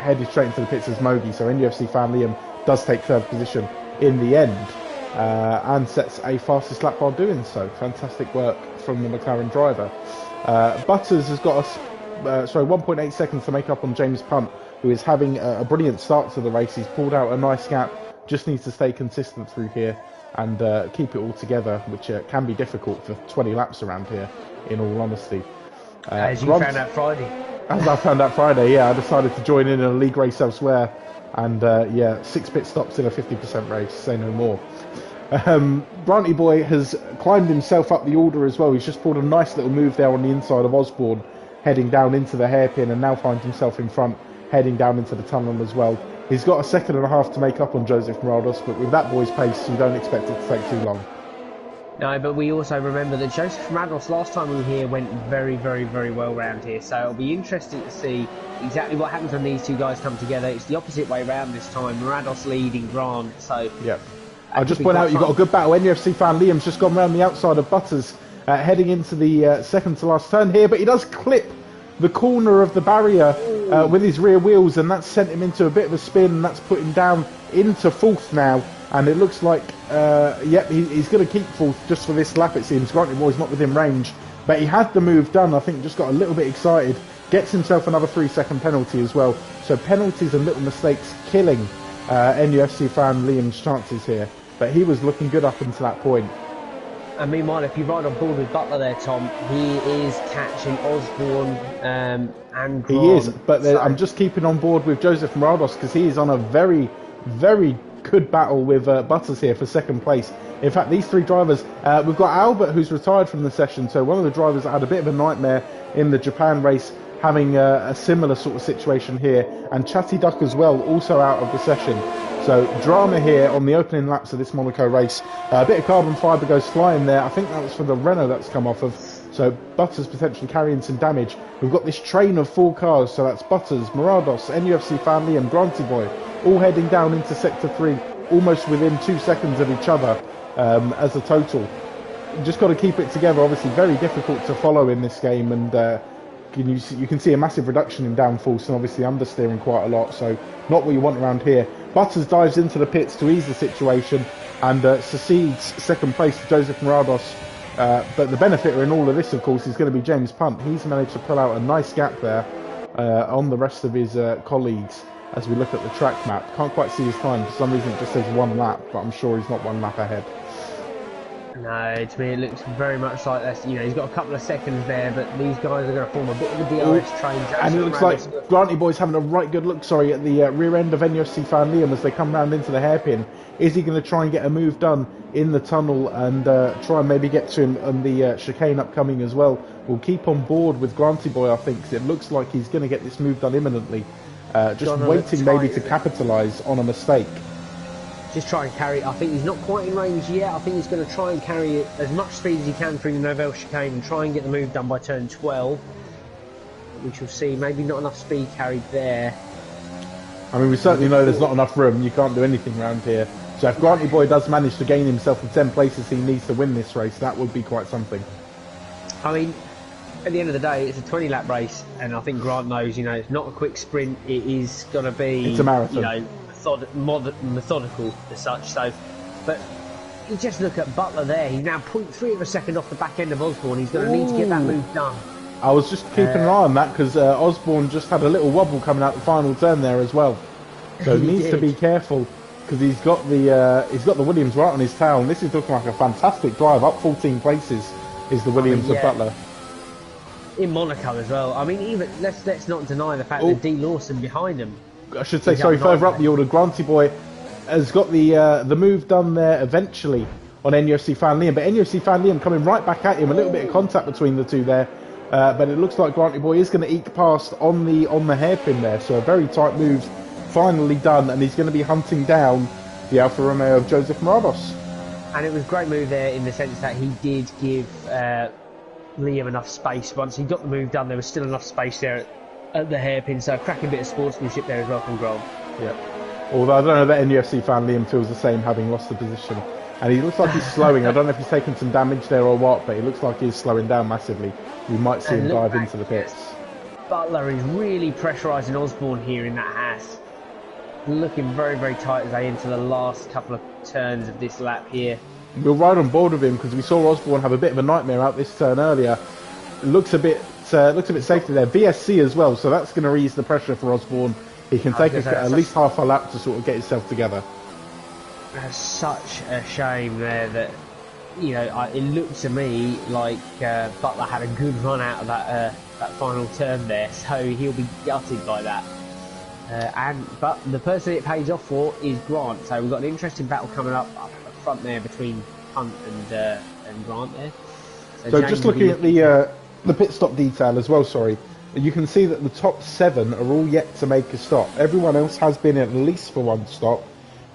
headed straight into the pits as Mogi. So NUFC fan Liam does take 3rd position in the end, and sets a fastest lap while doing so. Fantastic work from the McLaren driver. Butters has got 1.8 seconds to make up on James Punt, who is having a brilliant start to the race. He's pulled out a nice gap, just needs to stay consistent through here and keep it all together, which can be difficult for 20 laps around here, in all honesty. As you found out Friday. As I found out Friday, yeah, I decided to join in a league race elsewhere, and 6 pit stops in a 50% race, say no more. Granty Boy has climbed himself up the order as well. He's just pulled a nice little move there on the inside of Osborne, heading down into the hairpin, and now finds himself in front, heading down into the tunnel as well. He's got a 1.5 seconds to make up on Joseph Morados, but with that boy's pace, you don't expect it to take too long. No, but we also remember that Joseph Morados last time we were here went very, very, very well round here, so it'll be interesting to see exactly what happens when these two guys come together. It's the opposite way round this time, Morados leading Grant, so... Yeah. I'll just point out, you've got a good battle. NUFC fan Liam's just gone round the outside of Butters, heading into the second to last turn here, but he does clip the corner of the barrier with his rear wheels, and that's sent him into a bit of a spin, and that's put him down into 4th now, and it looks like he's going to keep 4th just for this lap, it seems. Granty Boy's not within range, but he had the move done. I think just got a little bit excited, gets himself another 3-second penalty as well. So penalties and little mistakes killing NUFC fan Liam's chances here, but he was looking good up until that point. And meanwhile, if you ride on board with Butler there, Tom, he is catching Osborne and Grant. He is, but I'm just keeping on board with Joseph Morados because he is on a very, very good battle with Butters here for 2nd place. In fact, these 3 drivers, we've got Albert, who's retired from the session, so one of the drivers that had a bit of a nightmare in the Japan race, having a similar sort of situation here, and Chatty Duck as well, also out of the session. So drama here on the opening laps of this Monaco race. A bit of carbon fibre goes flying there. I think that was for the Renault that's come off of. So Butters potentially carrying some damage. We've got this train of 4 cars. So that's Butters, Morados, NUFC family and Granty Boy, all heading down into Sector 3, almost within 2 seconds of each other as a total. Just got to keep it together. Obviously very difficult to follow in this game, and you can see a massive reduction in downforce and obviously understeering quite a lot. So not what you want around here. Butters dives into the pits to ease the situation and succeeds 2nd place to Joseph Morados. But the benefiter in all of this, of course, is going to be James Punt. He's managed to pull out a nice gap there on the rest of his colleagues as we look at the track map. Can't quite see his time. For some reason it just says 1 lap, but I'm sure he's not 1 lap ahead. No, to me it looks very much like that's, he's got a couple of seconds there, but these guys are going to form a bit of a DRS train. And it looks like Granty Boy's having a right good look, at the rear end of NUFC fan Liam as they come round into the hairpin. Is he going to try and get a move done in the tunnel and try and maybe get to him on the chicane upcoming as well? We'll keep on board with Granty Boy, I think, 'cause it looks like he's going to get this move done imminently. Just waiting maybe to capitalise on a mistake. Just try and carry it. I think he's not quite in range yet. I think he's going to try and carry it as much speed as he can through the Novell chicane and try and get the move done by turn 12. We shall see. Maybe not enough speed carried there. I mean, we certainly know there's not enough room. You can't do anything around here So if Granty Boy does manage to gain himself the 10 places he needs to win this race, that would be quite something. I mean, at the end of the day, it's a 20-lap race, and I think Grant knows, it's not a quick sprint. It is going to be, it's a marathon. Methodical as such. So, but you just look at Butler there. He's now 0.3 of a second off the back end of Osborne. He's going to need to get that move done. I was just keeping an eye on that because Osborne just had a little wobble coming out the final turn there as well. So he needs to be careful because he's got the Williams right on his tail. And this is looking like a fantastic drive. Up 14 places is the Williams of Butler. In Monaco as well. I mean, even let's not deny the fact that D. Lawson behind him. I should say, sorry, further up the order, Granty Boy has got the move done there eventually on NUFC Fan Liam, but NUFC Fan Liam coming right back at him, a little bit of contact between the two there, but it looks like Granty Boy is going to eke past on the hairpin there, so a very tight move finally done, and he's going to be hunting down the Alfa Romeo of Joseph Morados. And it was a great move there in the sense that he did give Liam enough space. Once he got the move done, there was still enough space there at the hairpin, so a cracking bit of sportsmanship there as well from Grant. Yeah. Although I don't know that NUFC Fan Liam feels the same, having lost the position. And he looks like he's slowing. I don't know if he's taking some damage there or what, but he looks like he's slowing down massively. We might see him dive into the pits. Butler is really pressurising Osborne here in that Haas. Looking very, very tight as they enter the last couple of turns of this lap here. We're right on board with him because we saw Osborne have a bit of a nightmare out this turn earlier. Looks a bit safety there. VSC as well, so that's going to ease the pressure for Osborne. He can take at least half a lap to sort of get himself together. That's such a shame there that, it looked to me like Butler had a good run out of that final turn there, so he'll be gutted by that. But the person it pays off for is Grant, so we've got an interesting battle coming up front there between Hunt and Grant there. So just looking at the pit stop detail as well, sorry, you can see that the top 7 are all yet to make a stop. Everyone else has been at least for one stop.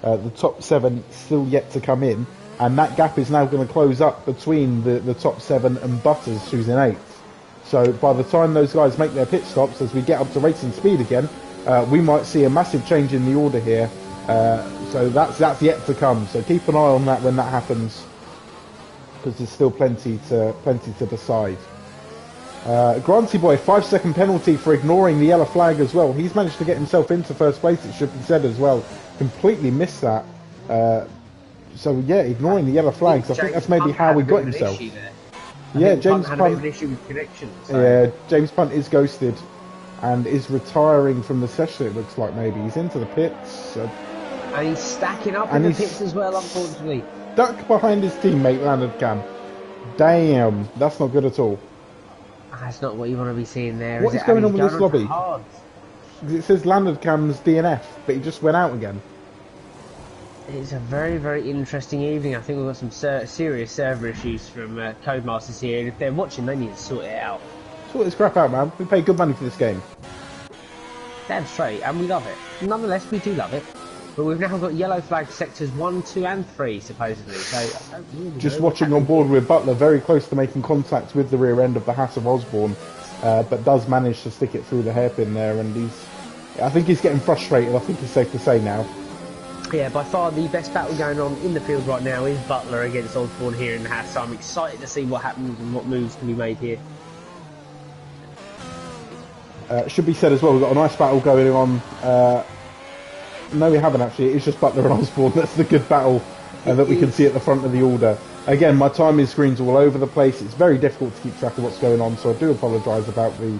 The top 7 still yet to come in, and that gap is now going to close up between the top 7 and Butters, who's in 8th. So by the time those guys make their pit stops, as we get up to racing speed again, we might see a massive change in the order here. So that's yet to come. So keep an eye on that when that happens, because there's still plenty to decide. Granty Boy, 5-second penalty for ignoring the yellow flag as well. He's managed to get himself into first place, it should be said as well. Completely missed that. So yeah, ignoring the yellow flags. I think that's maybe how he got himself. Yeah, James Punt had a bit of an issue with connection. So. Yeah, James Punt is ghosted and is retiring from the session. It looks like maybe he's into the pits. And he's stacking up in the pits as well, unfortunately. Duck behind his teammate Leonard Cam. Damn, that's not good at all. That's not what you want to be seeing there. What is going on with this lobby? It says Leonard Cam's DNF, but he just went out again. It's a very, very interesting evening. I think we've got some serious server issues from Codemasters here, and if they're watching, they need to sort it out. Sort this crap out, man. We pay good money for this game. Damn straight, and we love it. Nonetheless, we do love it. But we've now got yellow flag sectors 1, 2 and 3, supposedly. So I don't really just watching on board with Butler, very close to making contact with the rear end of the Haas of Osborne, but does manage to stick it through the hairpin there, and I think he's getting frustrated, I think it's safe to say now. Yeah, by far the best battle going on in the field right now is Butler against Osborne here in the Haas, so I'm excited to see what happens and what moves can be made here. Should be said as well, we've got a nice battle going on. No, we haven't actually. It's just Butler and Osborne. That's the good battle that we can see at the front of the order. Again, my timing screen's all over the place. It's very difficult to keep track of what's going on, so I do apologise about the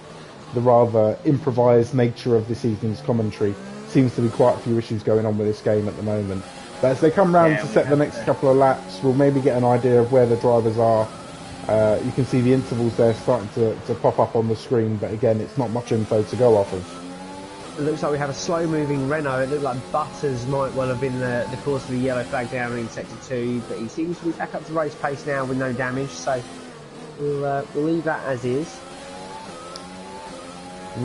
rather improvised nature of this evening's commentary. Seems to be quite a few issues going on with this game at the moment. But as they come round to set the next couple of laps, we'll maybe get an idea of where the drivers are. You can see the intervals there starting to pop up on the screen, but again, it's not much info to go off of. It looks like we have a slow-moving Renault. It looked like Butters might well have been the cause of the yellow flag down in Sector 2, but he seems to be back up to race pace now with no damage, so we'll leave that as is.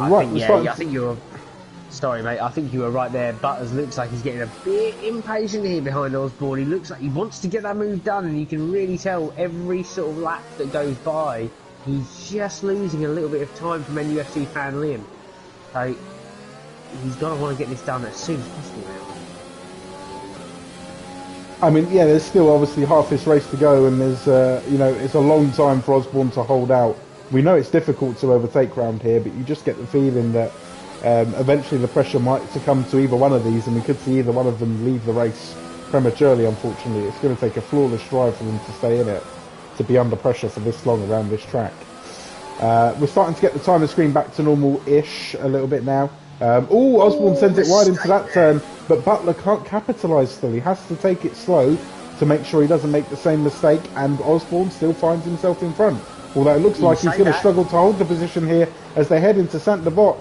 I think you're... Sorry, mate, I think you were right there. Butters looks like he's getting a bit impatient here behind Osborne. He looks like he wants to get that move done, and you can really tell every sort of lap that goes by, he's just losing a little bit of time from NUFC Fan Liam. So... he's going to want to get this done as soon as possible now. I mean, yeah, there's still obviously half this race to go, and there's, it's a long time for Osborne to hold out. We know it's difficult to overtake round here, but you just get the feeling that eventually the pressure might succumb to either one of these, and we could see either one of them leave the race prematurely, unfortunately. It's going to take a flawless drive for them to stay in it, to be under pressure for this long around this track. We're starting to get the timer screen back to normal-ish a little bit now. Osborne sends it wide into that turn, but Butler can't capitalise still. He has to take it slow to make sure he doesn't make the same mistake, and Osborne still finds himself in front. Although it looks like he's going to struggle to hold the position here as they head into Saint-Devot.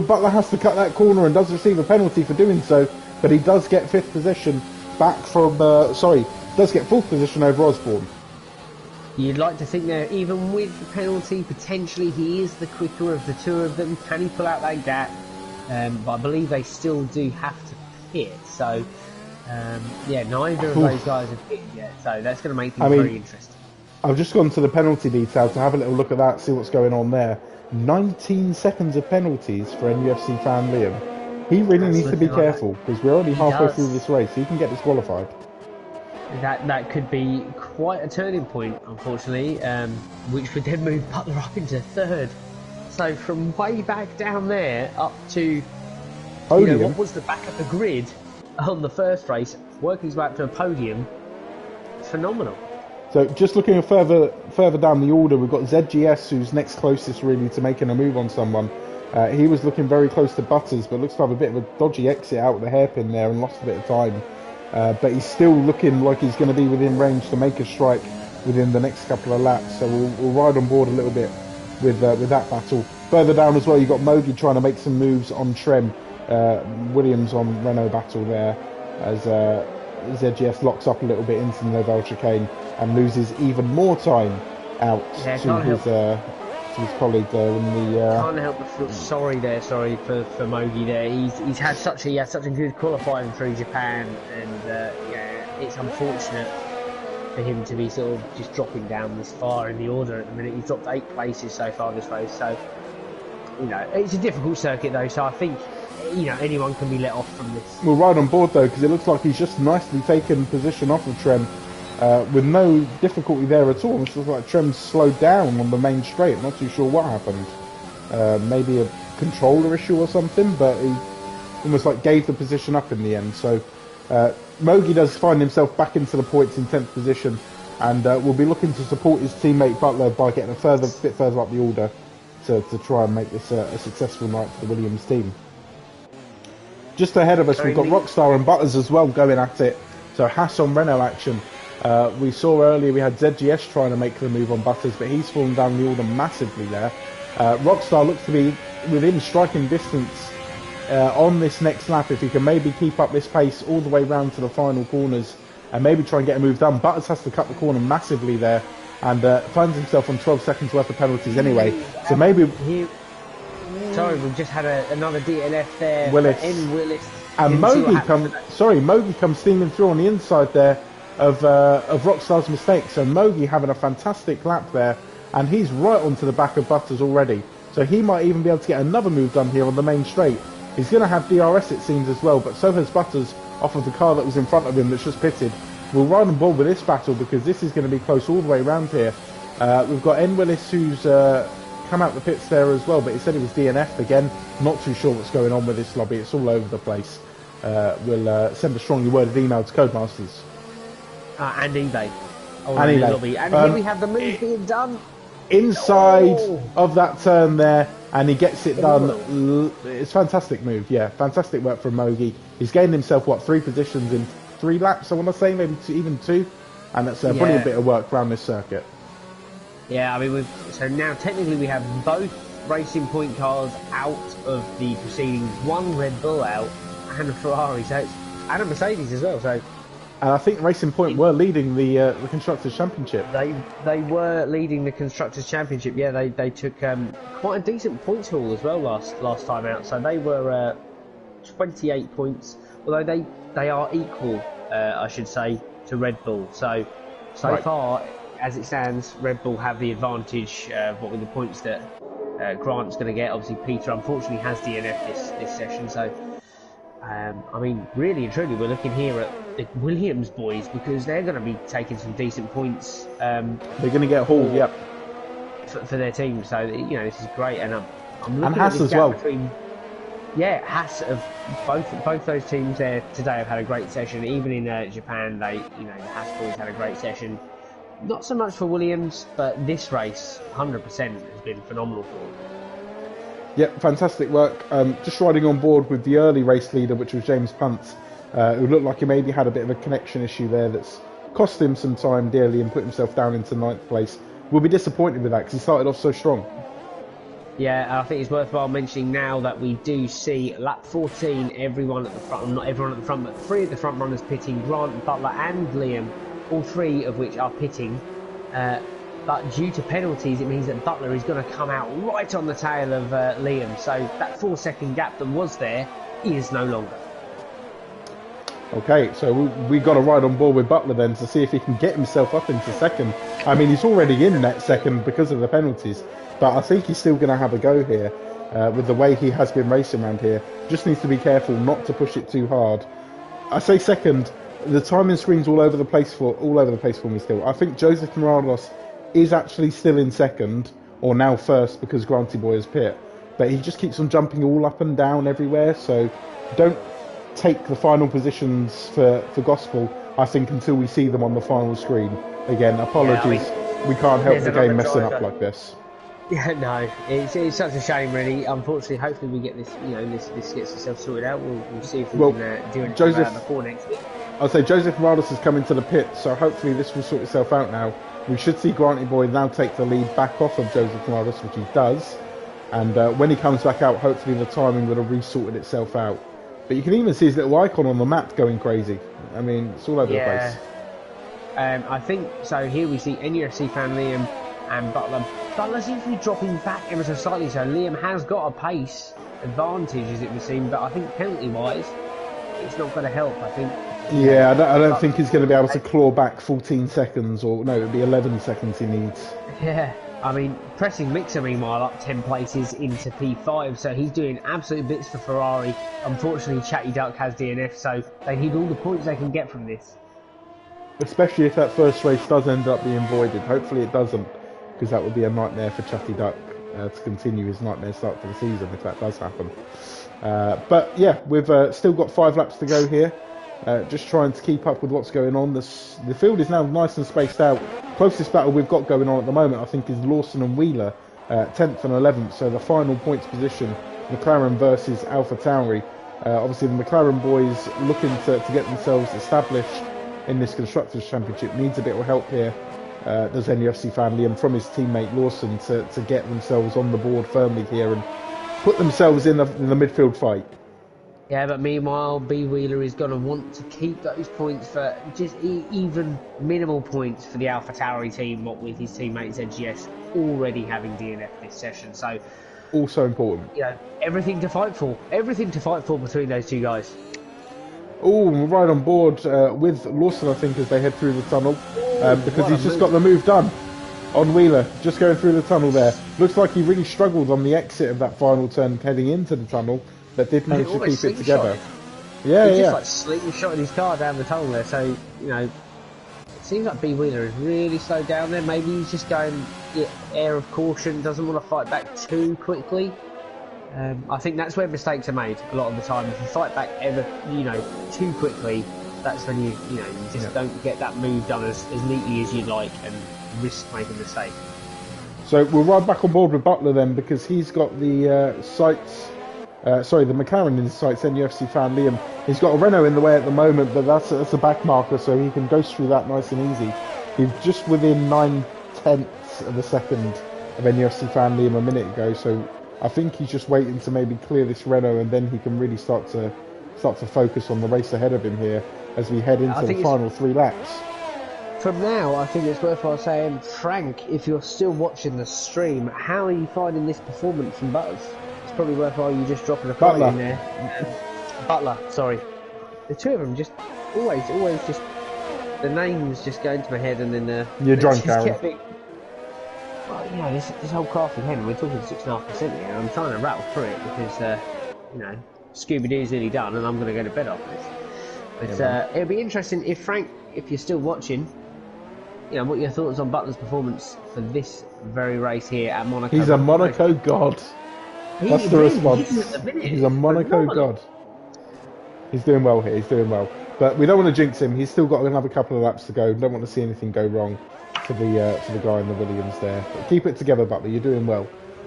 Butler has to cut that corner and does receive a penalty for doing so, but he does get fifth position back from, does get fourth position over Osborne. You'd like to think that even with the penalty, potentially he is the quicker of the two of them. Can he pull out that gap? But I believe they still do have to pit, so neither of those guys have pitted yet, so that's going to make things very interesting. I've just gone to the penalty details to have a little look at that, see what's going on there. 19 seconds of penalties for NUFC fan Liam. He really needs to be careful, because we're already halfway through this race. He can get disqualified. That could be quite a turning point, unfortunately, which would then move Butler up into third. So from way back down there up to what was the back of the grid on the first race, working his way up to a podium, phenomenal. So just looking further down the order, we've got ZGS, who's next closest really to making a move on someone. He was looking very close to Butters, but looks to have a bit of a dodgy exit out with the hairpin there and lost a bit of time. But he's still looking like he's going to be within range to make a strike within the next couple of laps. So we'll ride on board a little bit with that battle. Further down as well, you've got Mogi trying to make some moves on Trem. Williams on Renault battle there as ZGS locks up a little bit into the Novell chicane and loses even more time out to his colleague there in the. Can't help but feel sorry for Mogi there. He's had such a good qualifying through Japan, and it's unfortunate for him to be sort of just dropping down this far in the order at the minute. He's dropped 8 places so far this race, so it's a difficult circuit though. So I think anyone can be let off from this. We'll ride on board though, because it looks like he's just nicely taken position off of Trem. With no difficulty there at all. It looks like Trem's slowed down on the main straight. I'm not too sure what happened. Maybe a controller issue or something, but he almost like gave the position up in the end. So Mogi does find himself back into the points in 10th position, and will be looking to support his teammate Butler by getting a bit further up the order to try and make this a successful night for the Williams team. Just ahead of us, we've got Rockstar and Butters as well going at it. So Haas on Renault action. We saw earlier we had ZGS trying to make the move on Butters, but he's fallen down the order massively there. Rockstar looks to be within striking distance on this next lap. If he can maybe keep up this pace all the way round to the final corners and maybe try and get a move done. Butters has to cut the corner massively there and finds himself on 12 seconds worth of penalties anyway. So maybe... Sorry, we've just had another DNF there. Willis. And Mogi comes steaming through on the inside there of Rockstar's mistake. So Mogi having a fantastic lap there, and he's right onto the back of Butters already. So he might even be able to get another move done here on the main straight. He's going to have DRS it seems as well, but so has Butters off of the car that was in front of him that's just pitted. We'll ride on board with this battle because this is going to be close all the way around here. We've got N. Willis who's come out the pits there as well, but he said he was DNF'd again. Not too sure what's going on with this lobby. It's all over the place. We'll send a strongly worded email to Codemasters. And eBay. And eBay. Lobby. And here we have the move being done. Inside of that turn there, and he gets it done. It's a fantastic move, yeah. Fantastic work from Mogi. He's gained himself, 3 positions in 3 laps, I want to say, maybe even 2. And that's a brilliant bit of work around this circuit. Yeah, I mean, so now technically we have both Racing Point cars out of the proceedings, 1 Red Bull out, and a Ferrari, and a Mercedes as well, so... And I think Racing Point were leading the Constructors' Championship. They were leading the Constructors' Championship. Yeah, they took quite a decent points haul as well last time out. So they were 28 points, although they are equal, I should say, to Red Bull. So right. Far, as it stands, Red Bull have the advantage. What with the points that Grant's going to get? Obviously, Peter unfortunately has DNF this session. So I mean, really and truly, we're looking here at the Williams boys, because they're going to be taking some decent points. They're going to get hauled, yep. For their team, so you know this is great, and I'm looking and at Haas this as gap well. Between, Haas of both those teams there today have had a great session. Even in Japan, the Haas boys had a great session. Not so much for Williams, but this race, 100% has been phenomenal for them. Yep, fantastic work. Just riding on board with the early race leader, which was James Punt, who looked like he maybe had a bit of a connection issue there that's cost him some time dearly and put himself down into 9th place. We'll be disappointed with that because he started off so strong. Yeah, I think it's worthwhile mentioning now that we do see lap 14, everyone at the front, not everyone at the front, but 3 of the front runners pitting, Grant, Butler and Liam, all 3 of which are pitting. But due to penalties, it means that Butler is going to come out right on the tail of Liam. So that 4-second gap that was there is no longer. Okay, so we got to ride on board with Butler then to see if he can get himself up into 2nd. I mean, he's already in that 2nd because of the penalties, but I think he's still going to have a go here with the way he has been racing around here. Just needs to be careful not to push it too hard. I say 2nd. The timing screen's all over the place for me still. I think Joseph Morales is actually still in 2nd, or now 1st because Granty Boy is pit, but he just keeps on jumping all up and down everywhere. So don't take the final positions for Gospel, I think, until we see them on the final screen. Again, apologies, we can't help the game messing up like this. Yeah, no, it's such a shame, really. Unfortunately, hopefully we get this, this gets itself sorted out. We'll see if we can do it before next week. I'll say Joseph Morales has come into the pit, so hopefully this will sort itself out now. We should see Granty Boy now take the lead back off of Joseph Morales, which he does. And when he comes back out, hopefully the timing will have resorted itself out. But you can even see his little icon on the map going crazy. I mean, it's all over the place. I think, so here we see NUFC fan Liam and Butler. Butler seems to be dropping back ever so slightly, so Liam has got a pace advantage, as it would seem, but I think penalty-wise, it's not going to help, I think. Yeah, I don't think he's going to be able to claw back 14 seconds, or no, it would be 11 seconds he needs. Yeah, I mean, Pressing Mixer, meanwhile, up 10 places into P5, so he's doing absolute bits for Ferrari. Unfortunately, Chatty Duck has DNF, so they need all the points they can get from this. Especially if that first race does end up being voided. Hopefully it doesn't, because that would be a nightmare for Chatty Duck to continue his nightmare start to the season if that does happen. But yeah, we've still got 5 laps to go here. Just trying to keep up with what's going on. The field is now nice and spaced out. Closest battle we've got going on at the moment, I think, is Lawson and Wheeler, 10th and 11th. So the final points position, McLaren versus Alpha Tauri. Obviously, the McLaren boys looking to get themselves established in this Constructors' Championship needs a bit of help here. Does NUFC fan Liam from his teammate Lawson to get themselves on the board firmly here and put themselves in the midfield fight. Yeah, but meanwhile, B Wheeler is going to want to keep those points for just even minimal points for the Alpha Tauri team, what with his teammates ZGS already having DNF this session. So, also important. You know, everything to fight for between those two guys. Oh, we're right on board with Lawson, I think, as they head through the tunnel, because he's just got the move done on Wheeler, just going through the tunnel there. Looks like he really struggled on the exit of that final turn heading into the tunnel, but did manage to keep it together. Yeah, he just like slingshotted his car down the tunnel there, so, you know, it seems like B Wheeler is really slowed down there. Maybe he's just going air of caution, doesn't want to fight back too quickly. I think that's where mistakes are made a lot of the time. If you fight back ever, too quickly, that's when you just don't get that move done as neatly as you'd like and risk making a mistake. So we'll ride back on board with Butler then, because he's got the the McLaren in his sights. NUFC fan Liam, he's got a Renault in the way at the moment, but that's a back marker, so he can go through that nice and easy. He's just within 9/10 of a second of NUFC fan Liam a minute ago, so I think he's just waiting to maybe clear this Renault, and then he can really start to focus on the race ahead of him here as we head into the final 3 laps. From now, I think it's worthwhile saying, Frank, if you're still watching the stream, how are you finding this performance from Butters? It's probably worthwhile you just dropping a comment in there. Butler, sorry. The two of them just always just, the names just go into my head, and then you're drunk, Aaron. Well, this whole crafting hen, we're talking 6.5% here, and I'm trying to rattle through it because, Scooby-Doo's nearly done, and I'm going to go to bed after this. But it'll be interesting if Frank, if you're still watching, you know, what your thoughts on Butler's performance for this very race here at Monaco. He's a Monaco god. That's the response. He's a Monaco god. He's doing well here. He's doing well. But we don't want to jinx him. He's still got another couple of laps to go. Don't want to see anything go wrong for the guy in the Williams there. But keep it together, Butler. You're doing well.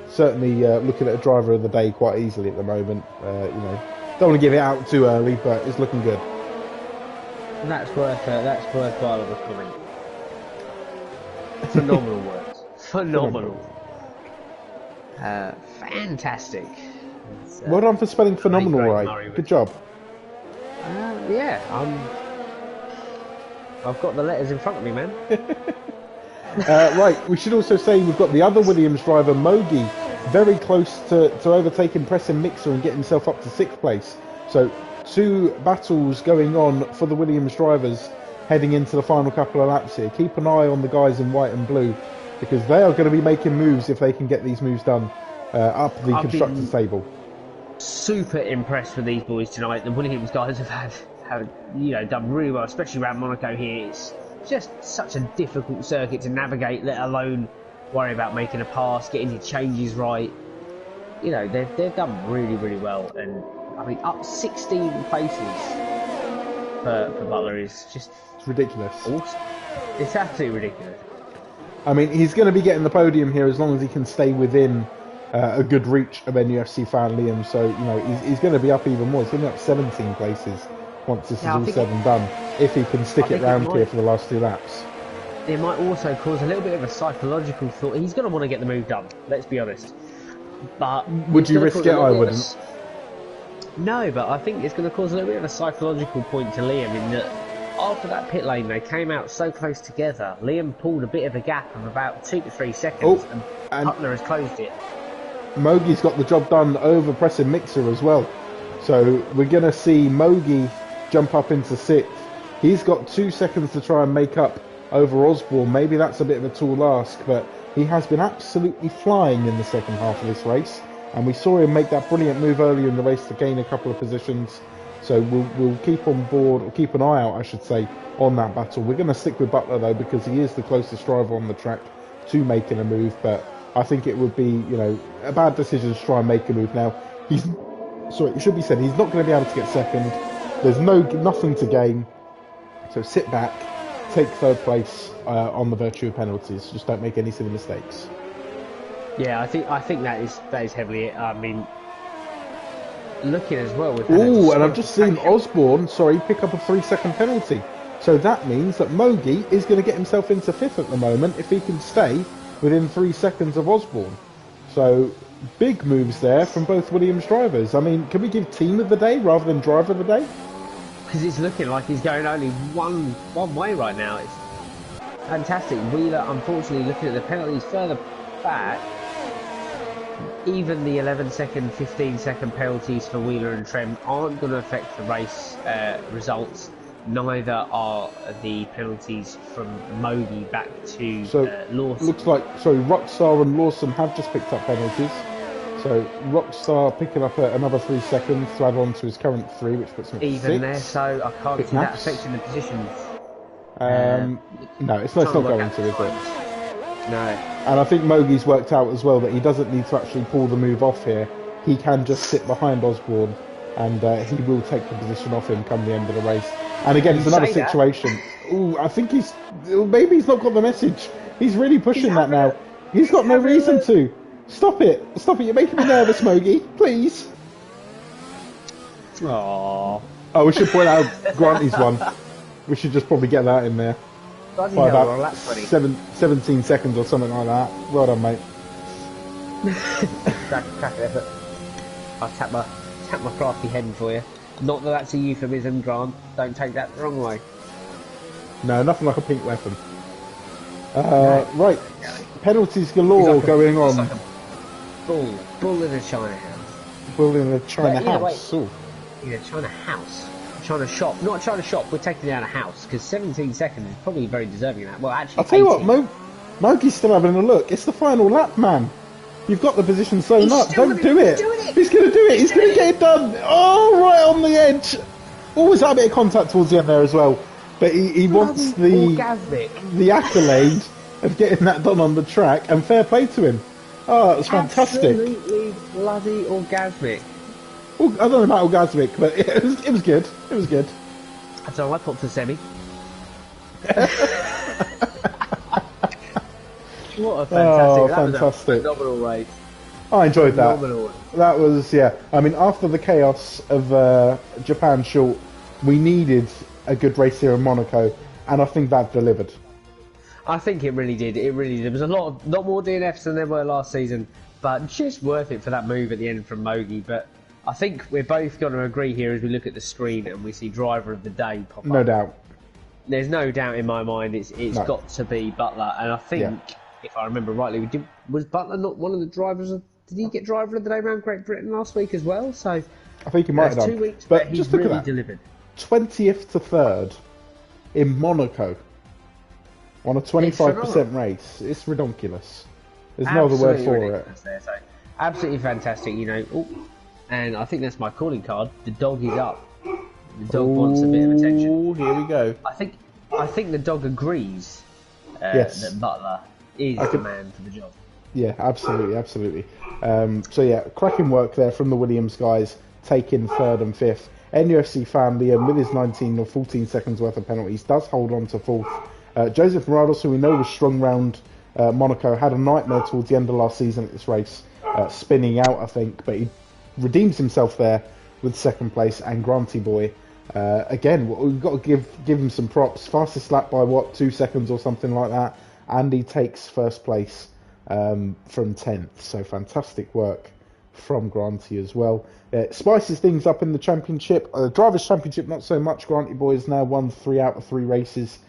Certainly looking at a driver of the day quite easily at the moment. You know, don't want to give it out too early, but it's looking good. That's worthwhile of a comment. Phenomenal words. Phenomenal. Fantastic. Well done for spelling phenomenal right. Good job. Yeah, I've got the letters in front of me, man. Right, we should also say we've got the other Williams driver, Mogi, very close to overtaking Preston Mixer and get himself up to 6th place. So 2 battles going on for the Williams drivers heading into the final couple of laps here. Keep an eye on the guys in white and blue, because they are going to be making moves if they can get these moves done up the constructors table. Super impressed with these boys tonight. The Williams guys have you know, done really well, especially around Monaco here. It's just such a difficult circuit to navigate, let alone worry about making a pass, getting your changes right. You know, they've done really, really well, and I mean, up 16 places for Butler is just... It's ridiculous. Awesome. It's absolutely ridiculous. I mean, he's going to be getting the podium here as long as he can stay within a good reach of NUFC fan Liam. So, you know, he's going to be up even more. He's going to be up 17 places once this is all said and done, if he can stick it round here for the last 2 laps. It might also cause a little bit of a psychological thought. He's going to want to get the move done, let's be honest. But would you risk it? I wouldn't. No, but I think it's going to cause a little bit of a psychological point to Liam in that after that pit lane, they came out so close together. Liam pulled a bit of a gap of about 2 to 3 seconds, and Butler has closed it. Mogi's got the job done over Preston Mixer as well. So we're going to see Mogi jump up into 6th. He's got 2 seconds to try and make up over Osborne. Maybe that's a bit of a tall ask, but he has been absolutely flying in the second half of this race. And we saw him make that brilliant move earlier in the race to gain a couple of positions. So we'll keep on board, or keep an eye out, I should say, on that battle. We're going to stick with Butler, though, because he is the closest driver on the track to making a move. But I think it would be, you know, a bad decision to try and make a move now. It should be said, he's not going to be able to get second. There's nothing to gain. So sit back, take 3rd place on the virtue of penalties. Just don't make any silly mistakes. Yeah, I think that is heavily it. I mean, looking as well with... Ooh, and I've just seen Osborne, pick up a 3-second penalty. So that means that Mogi is going to get himself into 5th at the moment if he can stay within 3 seconds of Osborne. So big moves there from both Williams drivers. I mean, can we give team of the day rather than driver of the day? Because it's looking like he's going only one way right now. It's fantastic. Wheeler, unfortunately, looking at the penalties further back, even the 11-second, 15-second penalties for Wheeler and Trem aren't going to affect the race results. Neither are the penalties from Mogi back to Lawson. Looks like, Rockstar and Lawson have just picked up penalties. So Rockstar picking up another 3 seconds to add on to his current 3, which puts him at 6. Even there, so I can't see that affecting the positions. No, it's not going to, is it? No. And I think Mogi's worked out as well that he doesn't need to actually pull the move off here. He can just sit behind Osborne, and he will take the position off him come the end of the race. And again, it's another situation. Ooh, I think maybe he's not got the message. He's really pushing that now. He's got no reason to. Stop it. You're making me nervous, Mogi. Please. Aww. Oh, we should point out Granty's one. We should just probably get that in there. By about 17 seconds or something like that. Well done, mate. Crack effort. I'll tap my crafty head for you. Not that that's a euphemism, Grant. Don't take that the wrong way. No, nothing like a pink weapon. Right. Penalties galore going on. Like a bull in a China house. Bull in a China house. Yeah, China house. China shop. Not China shop, we're taking down a house, because 17 seconds is probably very deserving of that. Well, actually, I'll tell you what, Mogi's still having a look. It's the final lap, man. You've got the position sewn up. Don't do it. He's going to do it. He's going to get it done. Oh, right on the edge. always had a bit of contact towards the end there as well. But he wants the accolade of getting that done on the track, and fair play to him. Oh, it was fantastic. Absolutely bloody orgasmic. Well, I don't know about orgasmic, but it was good. It was good. So I popped to semi. What a fantastic phenomenal race. I enjoyed that. Phenomenal. That was, yeah. I mean, after the chaos of Japan short, we needed a good race here in Monaco, and I think that delivered. I think it really did. It really did. There was a lot more DNFs than there were last season, but just worth it for that move at the end from Mogi. But I think we're both going to agree here as we look at the screen and we see driver of the day pop up. No doubt. There's no doubt in my mind it's got to be Butler, and I think, if I remember rightly, was Butler not one of the drivers of... Did he get driver of the day around Great Britain last week as well? So I think he might have done. 2 weeks, but he's just look really at that. delivered. 20th to 3rd in Monaco on a 25% race. It's ridiculous. There's no other word for it. There, so absolutely fantastic, you know. Ooh, and I think that's my calling card. The dog is up. The dog wants a bit of attention. Oh, here we go. I think the dog agrees that Butler is the man for the job. Yeah, absolutely. So yeah, cracking work there from the Williams guys, taking 3rd and 5th. NUFC fan Liam, with his 19 or 14 seconds worth of penalties, does hold on to 4th. Joseph Morados, who we know was strong round Monaco, had a nightmare towards the end of last season at this race, spinning out, I think, but he redeems himself there with 2nd place. And Granty Boy, again, we've got to give him some props. Fastest lap by 2 seconds or something like that, and he takes 1st place from 10th. So fantastic work from Granty as well. Spices things up in the championship. Drivers' Championship, not so much. Granty Boy has now won 3 out of 3 races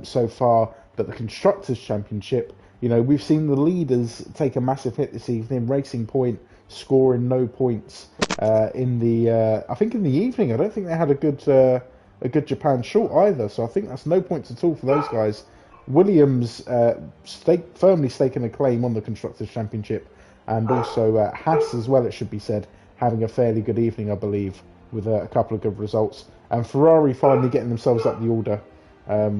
so far. But the Constructors' Championship, you know, we've seen the leaders take a massive hit this evening. Racing Point scoring no points in the I think in the evening. I don't think they had a good Japan short either. So I think that's no points at all for those guys. Williams firmly staking a claim on the Constructors' Championship, and also Haas as well, it should be said, having a fairly good evening, I believe, with a couple of good results. And Ferrari finally getting themselves up the order,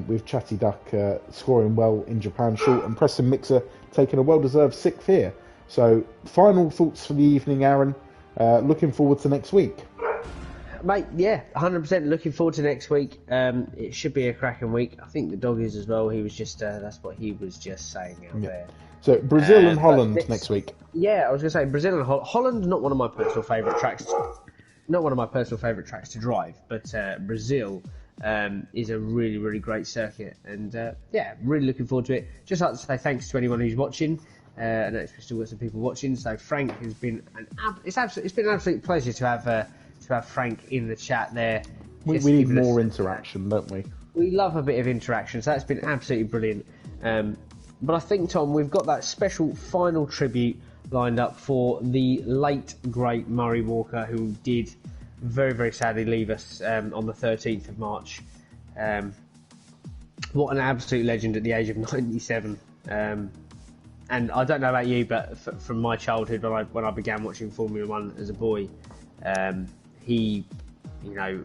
with Chatty Duck scoring well in Japan short, and Preston Mixer taking a well-deserved 6th here. So, final thoughts for the evening, Aaron. Looking forward to next week. Mate, yeah, 100% looking forward to next week. It should be a cracking week. I think the dog is as well. He was just, that's what he was just saying out there. So, Brazil and Holland next week. Yeah, I was going to say, Brazil and Holland, not one of my personal favourite tracks. Not one of my personal favourite tracks to drive, but Brazil is a really, really great circuit. And, yeah, really looking forward to it. Just like to say thanks to anyone who's watching. I know we've still got some people watching. So, Frank has been it's been an absolute pleasure to have Frank in the chat there. We need more interaction, don't we? We love a bit of interaction, so that's been absolutely brilliant. But I think, Tom, we've got that special final tribute lined up for the late, great Murray Walker, who did very, very sadly leave us on the 13th of March. What an absolute legend at the age of 97. And I don't know about you, but from my childhood, when I began watching Formula One as a boy, he, you know,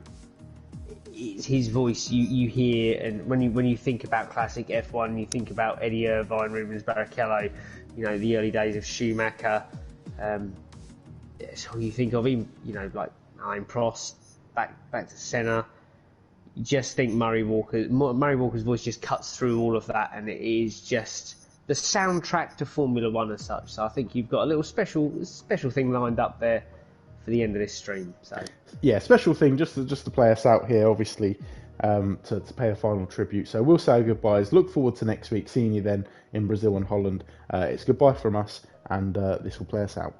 his voice you hear, and when you think about classic F1, you think about Eddie Irvine, Rubens Barrichello, you know, the early days of Schumacher. So you think of him, you know, like Alain Prost, back to Senna. You just think Murray Walker's voice just cuts through all of that, and it is just the soundtrack to Formula One as such. So I think you've got a little special thing lined up there for the end of this stream. So yeah, special thing just to play us out here, obviously, to pay a final tribute. So we'll say goodbyes. Look forward to next week, seeing you then in Brazil and Holland. It's goodbye from us, and this will play us out.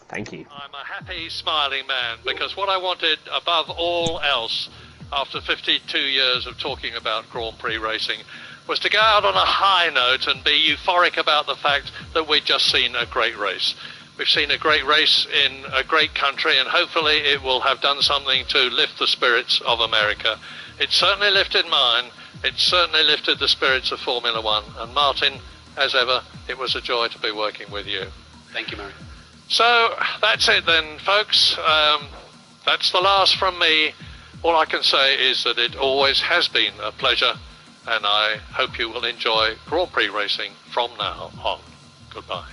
Thank you. I'm a happy, smiling man, because what I wanted above all else after 52 years of talking about Grand Prix racing was to go out on a high note and be euphoric about the fact that we'd just seen a great race. We've seen a great race in a great country, and hopefully it will have done something to lift the spirits of America. It certainly lifted mine. It certainly lifted the spirits of Formula One. And Martin, as ever, it was a joy to be working with you. Thank you, Murray. So that's it then, folks. That's the last from me. all I can say is that it always has been a pleasure, and I hope you will enjoy Grand Prix racing from now on. Goodbye.